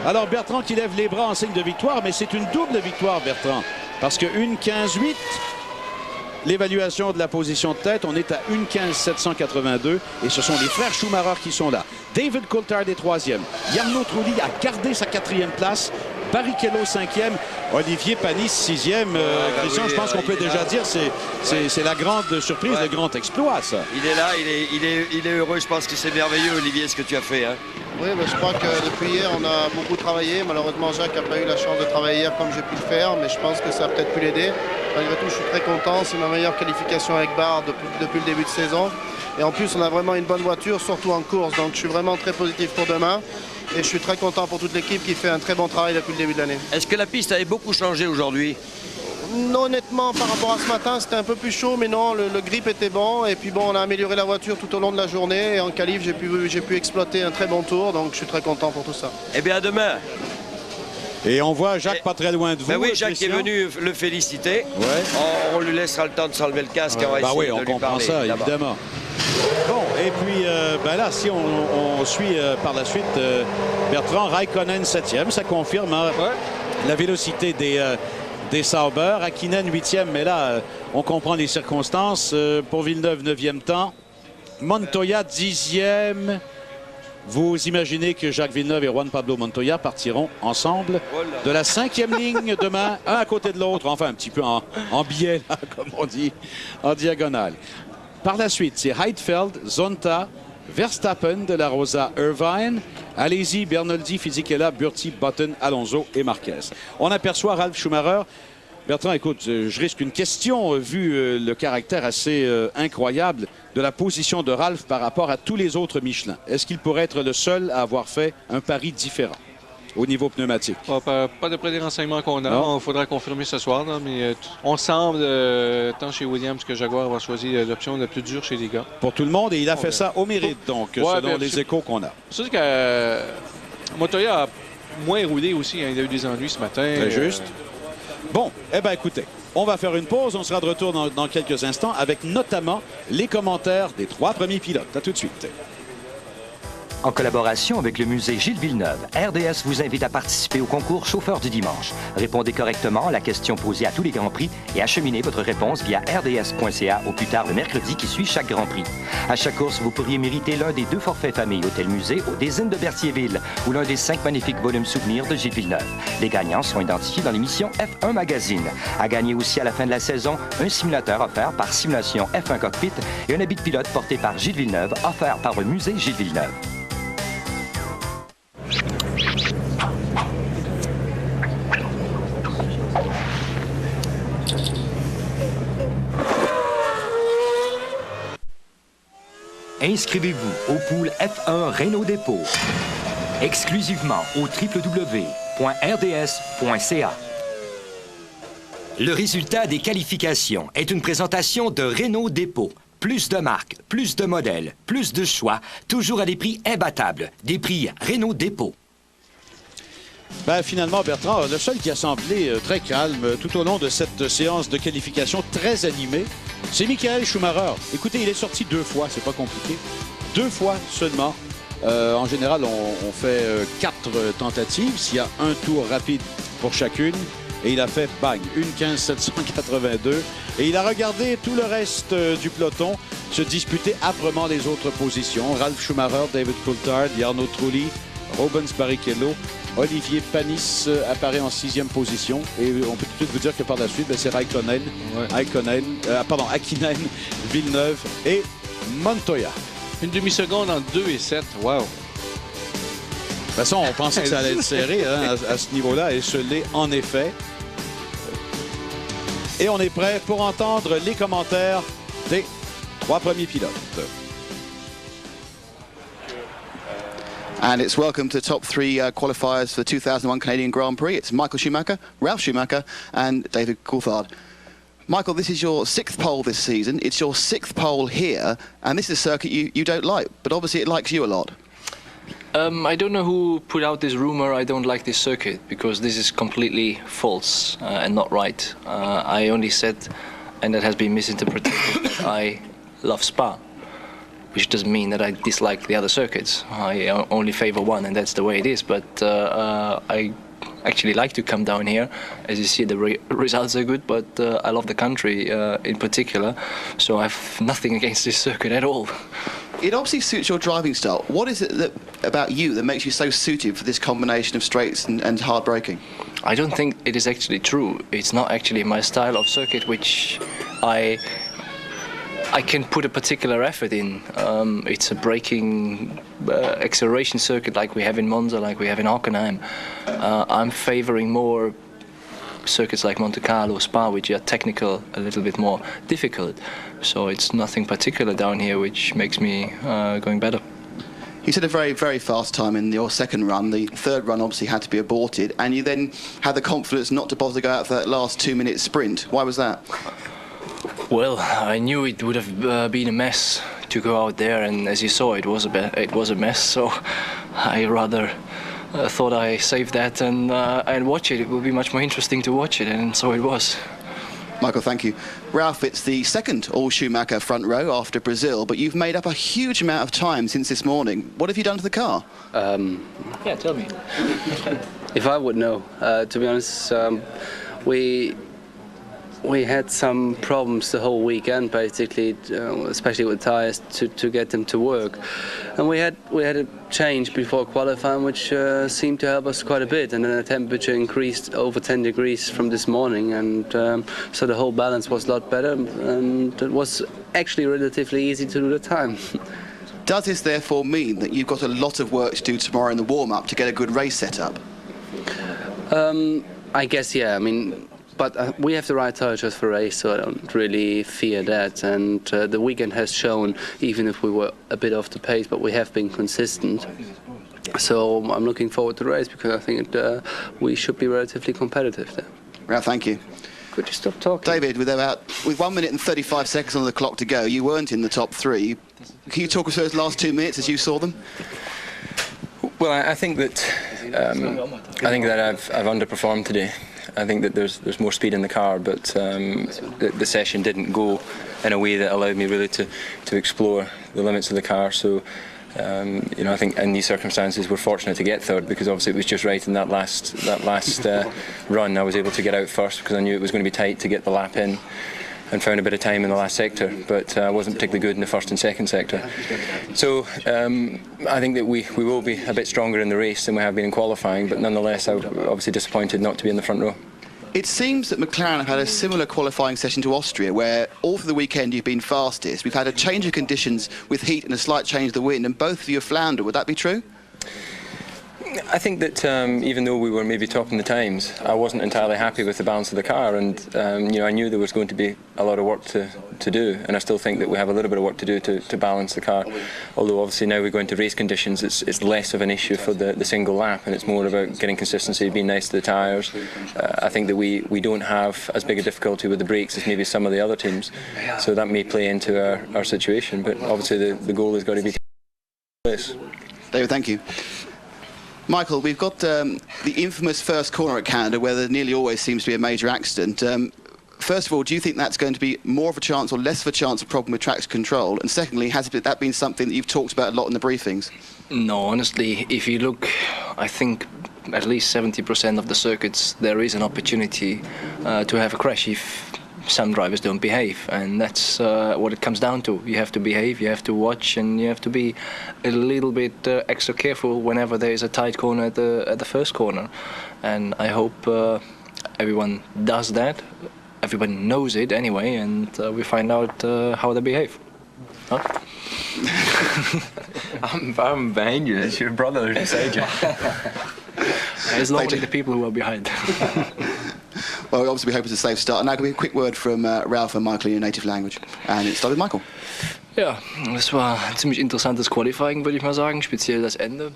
Alors Bertrand qui lève les bras en signe de victoire, mais c'est une double victoire, Bertrand. Parce que 1:15.8, l'évaluation de la position de tête, on est à 1:15.782. Et ce sont les frères Schumacher qui sont là. David Coulthard est 3e. Jarno Trulli a gardé sa 4e place. Barrichello 5e, Olivier Panis 6e. Christian, je pense qu'on peut déjà dire c'est la grande surprise, le grand exploit, ça. Il est là, il est heureux. Je pense que c'est merveilleux, Olivier, ce que tu as fait. Hein. Oui, mais je crois que depuis hier, on a beaucoup travaillé. Malheureusement, Jacques n'a pas eu la chance de travailler hier comme j'ai pu le faire, mais je pense que ça a peut-être pu l'aider. Malgré tout, je suis très content. C'est ma meilleure qualification avec barre depuis le début de saison. Et en plus, on a vraiment une bonne voiture, surtout en course. Donc, je suis vraiment très positif pour demain. Et je suis très content pour toute l'équipe qui fait un très bon travail depuis le début de l'année. Est-ce que la piste avait beaucoup changé aujourd'hui? Non, honnêtement, par rapport à ce matin, c'était un peu plus chaud, mais non, le grip était bon. Et puis bon, on a amélioré la voiture tout au long de la journée. Et en qualif, j'ai pu exploiter un très bon tour. Donc, je suis très content pour tout ça. Eh bien, à demain. Et on voit Jacques pas très loin de vous. Ben oui, Jacques est venu le féliciter. Ouais. On lui laissera le temps de s'enlever le casque. Ouais. On va essayer de lui comprend parler, ça, évidemment. Bon, et puis là, si on suit par la suite Bertrand, Raikkonen 7e, ça confirme la vélocité des Sauber. Hakkinen 8e, mais là, on comprend les circonstances. Pour Villeneuve, 9e temps. Montoya 10e. Vous imaginez que Jacques Villeneuve et Juan Pablo Montoya partiront ensemble de la 5e ligne demain, un à côté de l'autre, enfin un petit peu en biais, là, comme on dit, en diagonale. Par la suite, c'est Heidfeld, Zonta, Verstappen, De La Rosa, Irvine, Alesi, Bernoldi, Fisichella, Burti, Button, Alonso et Marquez. On aperçoit Ralf Schumacher. Bertrand, écoute, je risque une question vu le caractère assez incroyable de la position de Ralf par rapport à tous les autres Michelin. Est-ce qu'il pourrait être le seul à avoir fait un pari différent? au niveau pneumatique. Pas d'après les renseignements qu'on a. Il faudra confirmer ce soir, là, mais on semble, tant chez Williams que Jaguar, avoir choisi l'option la plus dure chez les gars. Pour tout le monde, et il a fait ça au mérite, donc, selon les échos qu'on a. C'est sûr que Montoya a moins roulé aussi. Hein. Il a eu des ennuis ce matin. Très juste. Bon, eh bien, écoutez, on va faire une pause. On sera de retour dans quelques instants avec notamment les commentaires des 3 premiers pilotes. À tout de suite. En collaboration avec le musée Gilles Villeneuve, RDS vous invite à participer au concours Chauffeur du dimanche. Répondez correctement à la question posée à tous les Grands Prix et acheminez votre réponse via rds.ca au plus tard le mercredi qui suit chaque Grand Prix. À chaque course, vous pourriez mériter l'un des 2 forfaits famille hôtel-musée au Désignes de Berthierville ou l'un des 5 magnifiques volumes souvenirs de Gilles Villeneuve. Les gagnants sont identifiés dans l'émission F1 Magazine. À gagner aussi à la fin de la saison, un simulateur offert par Simulation F1 Cockpit et un habit de pilote porté par Gilles Villeneuve offert par le musée Gilles Villeneuve. Inscrivez-vous au pool F1 Renault Dépôt exclusivement au www.rds.ca. Le résultat des qualifications est une présentation de Renault Dépôt. Plus de marques, plus de modèles, plus de choix, toujours à des prix imbattables. Des prix Renault Dépôt. Ben, finalement, Bertrand, le seul qui a semblé très calme tout au long de cette séance de qualification très animée, c'est Michael Schumacher. Écoutez, il est sorti 2 fois, c'est pas compliqué. 2 fois seulement. En général, on fait 4 tentatives. S'il y a un tour rapide pour chacune. Et il a fait, bang, une 15,782. Et il a regardé tout le reste du peloton se disputer âprement les autres positions. Ralf Schumacher, David Coulthard, Jarno Trulli, Rubens Barrichello. Olivier Panis apparaît en 6e position. Et on peut tout de suite vous dire que par la suite, c'est Hakkinen, Villeneuve et Montoya. Une demi-seconde en 2 et 7. Wow! De toute façon, on pensait que ça allait être serré à ce niveau-là, et ce l'est en effet. Et on est prêt pour entendre les commentaires des 3 premiers pilotes. And it's welcome to the top 3 qualifiers for the 2001 Canadian Grand Prix. It's Michael Schumacher, Ralf Schumacher and David Coulthard. Michael, this is your 6th pole this season. It's your 6th pole here, and this is a circuit you don't like, but obviously it likes you a lot. I don't know who put out this rumor I don't like this circuit, because this is completely false and not right. I only said, and that has been misinterpreted, I love Spa, which doesn't mean that I dislike the other circuits. I only favor one, and that's the way it is. But I actually like to come down here. As you see, the results are good, but I love the country in particular, so I have nothing against this circuit at all. It obviously suits your driving style. What is it about you that makes you so suited for this combination of straights and hard braking? I don't think it is actually true. It's not actually my style of circuit, which I can put a particular effort in. It's a braking acceleration circuit like we have in Monza, like we have in Hockenheim. I'm favoring more circuits like Monte Carlo, Spa, which are technical, a little bit more difficult. So it's nothing particular down here which makes me going better. You said a very, very fast time in your 2nd run. The 3rd run obviously had to be aborted, and you then had the confidence not to bother to go out for that last 2-minute sprint. Why was that? Well, I knew it would have been a mess to go out there, and as you saw, it was a mess. So I rather thought I saved that and watch it. It will be much more interesting to watch it, and so it was. Michael, thank you. Ralf, it's the 2nd all-Schumacher front row after Brazil, but you've made up a huge amount of time since this morning. What have you done to the car? Yeah, tell me. If I would know. To be honest, we had some problems the whole weekend, basically, especially with tires to get them to work, and we had a change before qualifying, which seemed to help us quite a bit. And then the temperature increased over 10 degrees from this morning, and so the whole balance was a lot better, and it was actually relatively easy to do the time. Does this therefore mean that you've got a lot of work to do tomorrow in the warm-up to get a good race set up? I guess, yeah. I mean. But we have the right tires for race, so I don't really fear that. And the weekend has shown, even if we were a bit off the pace, but we have been consistent. So I'm looking forward to the race because I think we should be relatively competitive there. Well, thank you. Could you stop talking? David, with 1 minute and 35 seconds on the clock to go, you weren't in the top 3. Can you talk us through those last 2 minutes as you saw them? Well, I think that I've underperformed today. I think that there's more speed in the car, but the session didn't go in a way that allowed me really to explore the limits of the car. So I think in these circumstances we're fortunate to get third because obviously it was just right in that last run. I was able to get out first because I knew it was going to be tight to get the lap in, and found a bit of time in the last sector, but I wasn't particularly good in the first and second sector. So I think that we will be a bit stronger in the race than we have been in qualifying, but nonetheless I'm obviously disappointed not to be in the front row. It seems that McLaren have had a similar qualifying session to Austria, where all through the weekend you've been fastest. We've had a change of conditions with heat and a slight change of the wind, and both of you have floundered. Would that be true? I think that even though we were maybe topping the times, I wasn't entirely happy with the balance of the car, and I knew there was going to be a lot of work to do, and I still think that we have a little bit of work to do to balance the car. Although obviously now we go into race conditions, it's less of an issue for the single lap, and it's more about getting consistency, being nice to the tyres. I think that we don't have as big a difficulty with the brakes as maybe some of the other teams, so that may play into our situation, but obviously the goal has got to be to place. David, thank you. Michael, we've got the infamous first corner at Canada where there nearly always seems to be a major accident. First of all, do you think that's going to be more of a chance or less of a chance of problem with traction control? And secondly, has that been something that you've talked about a lot in the briefings? No, honestly, if you look, I think at least 70% of the circuits there is an opportunity to have a crash if some drivers don't behave, and that's what it comes down to. You have to behave, you have to watch, and you have to be a little bit extra careful whenever there is a tight corner at the first corner. And I hope everyone does that. Everyone knows it anyway, and we find out how they behave. Huh? I'm behind you. It's your brother beside you. It's normally the people who are behind. Well, obviously we hope it's a safe start. And now going to be a quick word from Ralph and Michael in your native language. And it started with Michael. Ja, das war ein ziemlich interessantes Qualifying, würde ich mal sagen. Speziell das Ende.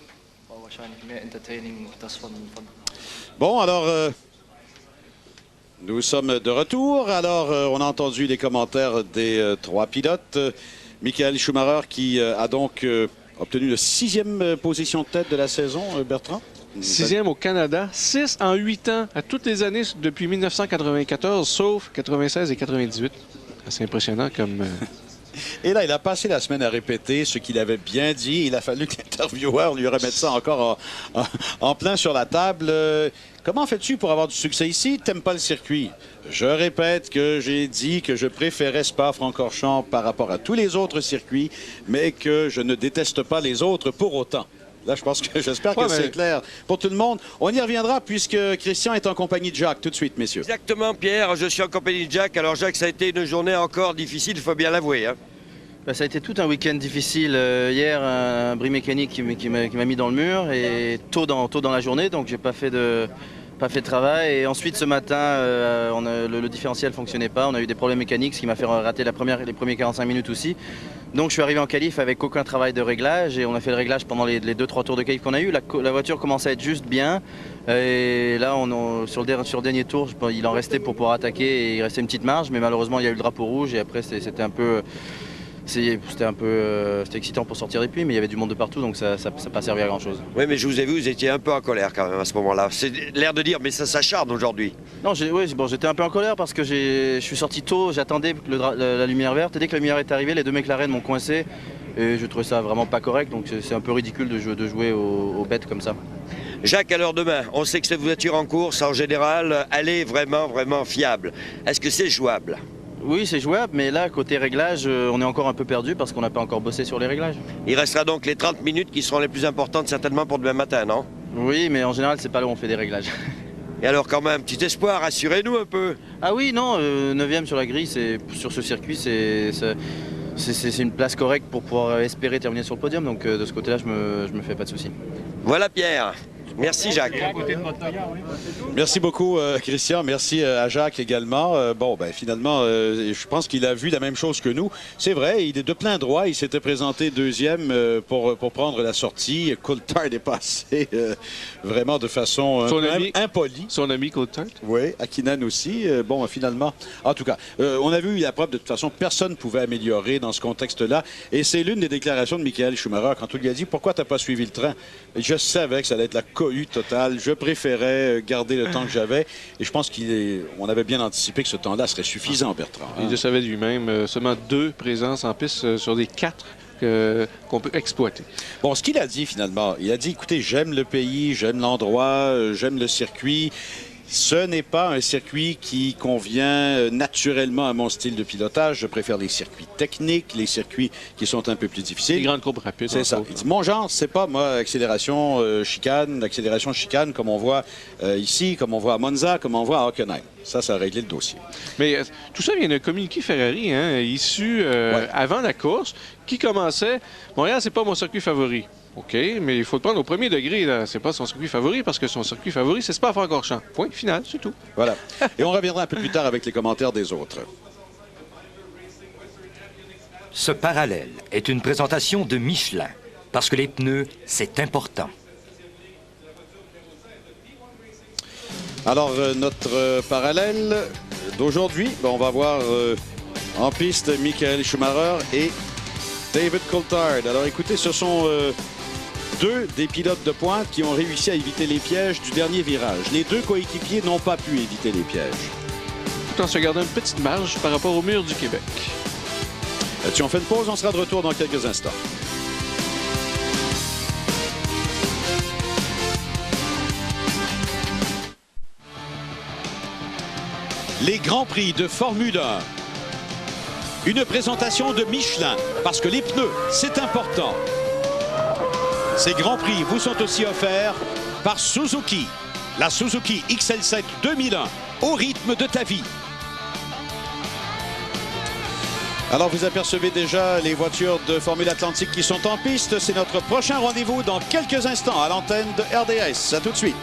War wahrscheinlich mehr entertaining das von... Bon, alors... nous sommes de retour. Alors, on a entendu les commentaires des 3 pilotes. Michael Schumacher qui a donc obtenu la 6e position de tête de la saison, Bertrand. 6e au Canada, 6 en 8 ans, à toutes les années depuis 1994, sauf 96 et 98. C'est impressionnant comme... Et là, il a passé la semaine à répéter ce qu'il avait bien dit. Il a fallu que l'intervieweur lui remette ça encore en plein sur la table. Comment fais-tu pour avoir du succès ici? T'aimes pas le circuit? Je répète que j'ai dit que je préférais Spa-Francorchamps par rapport à tous les autres circuits, mais que je ne déteste pas les autres pour autant. Là, j'espère que c'est clair pour tout le monde. On y reviendra puisque Christian est en compagnie de Jacques tout de suite, messieurs. Exactement, Pierre. Je suis en compagnie de Jacques. Alors, Jacques, ça a été une journée encore difficile, il faut bien l'avouer. Hein. Ça a été tout un week-end difficile. Hier, un bris mécanique qui m'a mis dans le mur et tôt dans la journée, donc j'ai pas fait de travail. Et ensuite, ce matin, le différentiel ne fonctionnait pas. On a eu des problèmes mécaniques, ce qui m'a fait rater les premiers 45 minutes aussi. Donc je suis arrivé en qualif avec aucun travail de réglage et on a fait le réglage pendant les 2-3 tours de qualif qu'on a eu. La voiture commençait à être juste bien et là sur le dernier tour il en restait pour pouvoir attaquer et il restait une petite marge, mais malheureusement il y a eu le drapeau rouge et après c'était excitant pour sortir des puits, mais il y avait du monde de partout, donc ça n'a pas servi à grand chose. Oui, mais je vous ai vu, vous étiez un peu en colère quand même à ce moment-là. C'est l'air de dire, mais ça s'acharne aujourd'hui. Non, j'étais un peu en colère parce que je suis sorti tôt, j'attendais la lumière verte, et dès que la lumière est arrivée, les 2 McLaren m'ont coincé, et je trouvais ça vraiment pas correct, donc c'est un peu ridicule de jouer aux bêtes comme ça. Jacques, alors demain, on sait que cette voiture en course, en général, elle est vraiment, vraiment fiable. Est-ce que c'est jouable ? Oui, c'est jouable, mais là, côté réglage, on est encore un peu perdu parce qu'on n'a pas encore bossé sur les réglages. Il restera donc les 30 minutes qui seront les plus importantes certainement pour demain matin, non? Oui, mais en général, c'est pas là où on fait des réglages. Et alors quand même, petit espoir, rassurez-nous un peu. Ah oui, non, 9e sur la grille, sur ce circuit, c'est une place correcte pour pouvoir espérer terminer sur le podium, donc de ce côté-là, je me fais pas de soucis. Voilà Pierre. Merci Jacques. Merci beaucoup Christian, merci à Jacques également. Bon, ben finalement, je pense qu'il a vu la même chose que nous. C'est vrai, il est de plein droit, il s'était présenté deuxième pour prendre la sortie. Coulthard est passé vraiment de façon impolie. Son ami Coulthard. Oui, Hakkinen aussi. Bon, finalement, en tout cas, on a vu la preuve de toute façon, personne ne pouvait améliorer dans ce contexte-là. Et c'est l'une des déclarations de Michael Schumacher quand on lui a dit « Pourquoi tu n'as pas suivi le train? » Je savais que ça allait être la cohue totale. Je préférais garder le temps que j'avais. Et je pense qu'on avait bien anticipé que ce temps-là serait suffisant, Bertrand. Hein? Il le savait lui-même. Seulement 2 présences en piste sur des 4 qu'on peut exploiter. Bon, ce qu'il a dit finalement, il a dit, écoutez, j'aime le pays, j'aime l'endroit, j'aime le circuit. Ce n'est pas un circuit qui convient naturellement à mon style de pilotage. Je préfère les circuits techniques, les circuits qui sont un peu plus difficiles. Les grandes courbes rapides. C'est ça. Il dit, mon genre, c'est pas, moi, accélération chicane, comme on voit ici, comme on voit à Monza, comme on voit à Hockenheim. Ça a réglé le dossier. Mais tout ça vient d'un communiqué Ferrari, hein, issu avant la course, qui commençait « Montréal, c'est pas mon circuit favori ». OK, mais il faut le prendre au premier degré. C'est pas son circuit favori parce que son circuit favori, c'est Spa-Francorchamps. Point final, c'est tout. Voilà. Et on reviendra un peu plus tard avec les commentaires des autres. Ce parallèle est une présentation de Michelin, parce que les pneus, c'est important. Alors, notre parallèle d'aujourd'hui, on va voir en piste Michael Schumacher et David Coulthard. Alors, écoutez, ce sont 2 des pilotes de pointe qui ont réussi à éviter les pièges du dernier virage. Les 2 coéquipiers n'ont pas pu éviter les pièges. Tout en se gardant une petite marge par rapport au mur du Québec. On fait une pause, on sera de retour dans quelques instants. Les Grands Prix de Formule 1. Une présentation de Michelin, parce que les pneus, c'est important. Ces Grands Prix vous sont aussi offerts par Suzuki. La Suzuki XL7 2001, au rythme de ta vie. Alors, vous apercevez déjà les voitures de Formule Atlantique qui sont en piste. C'est notre prochain rendez-vous dans quelques instants à l'antenne de RDS. À tout de suite.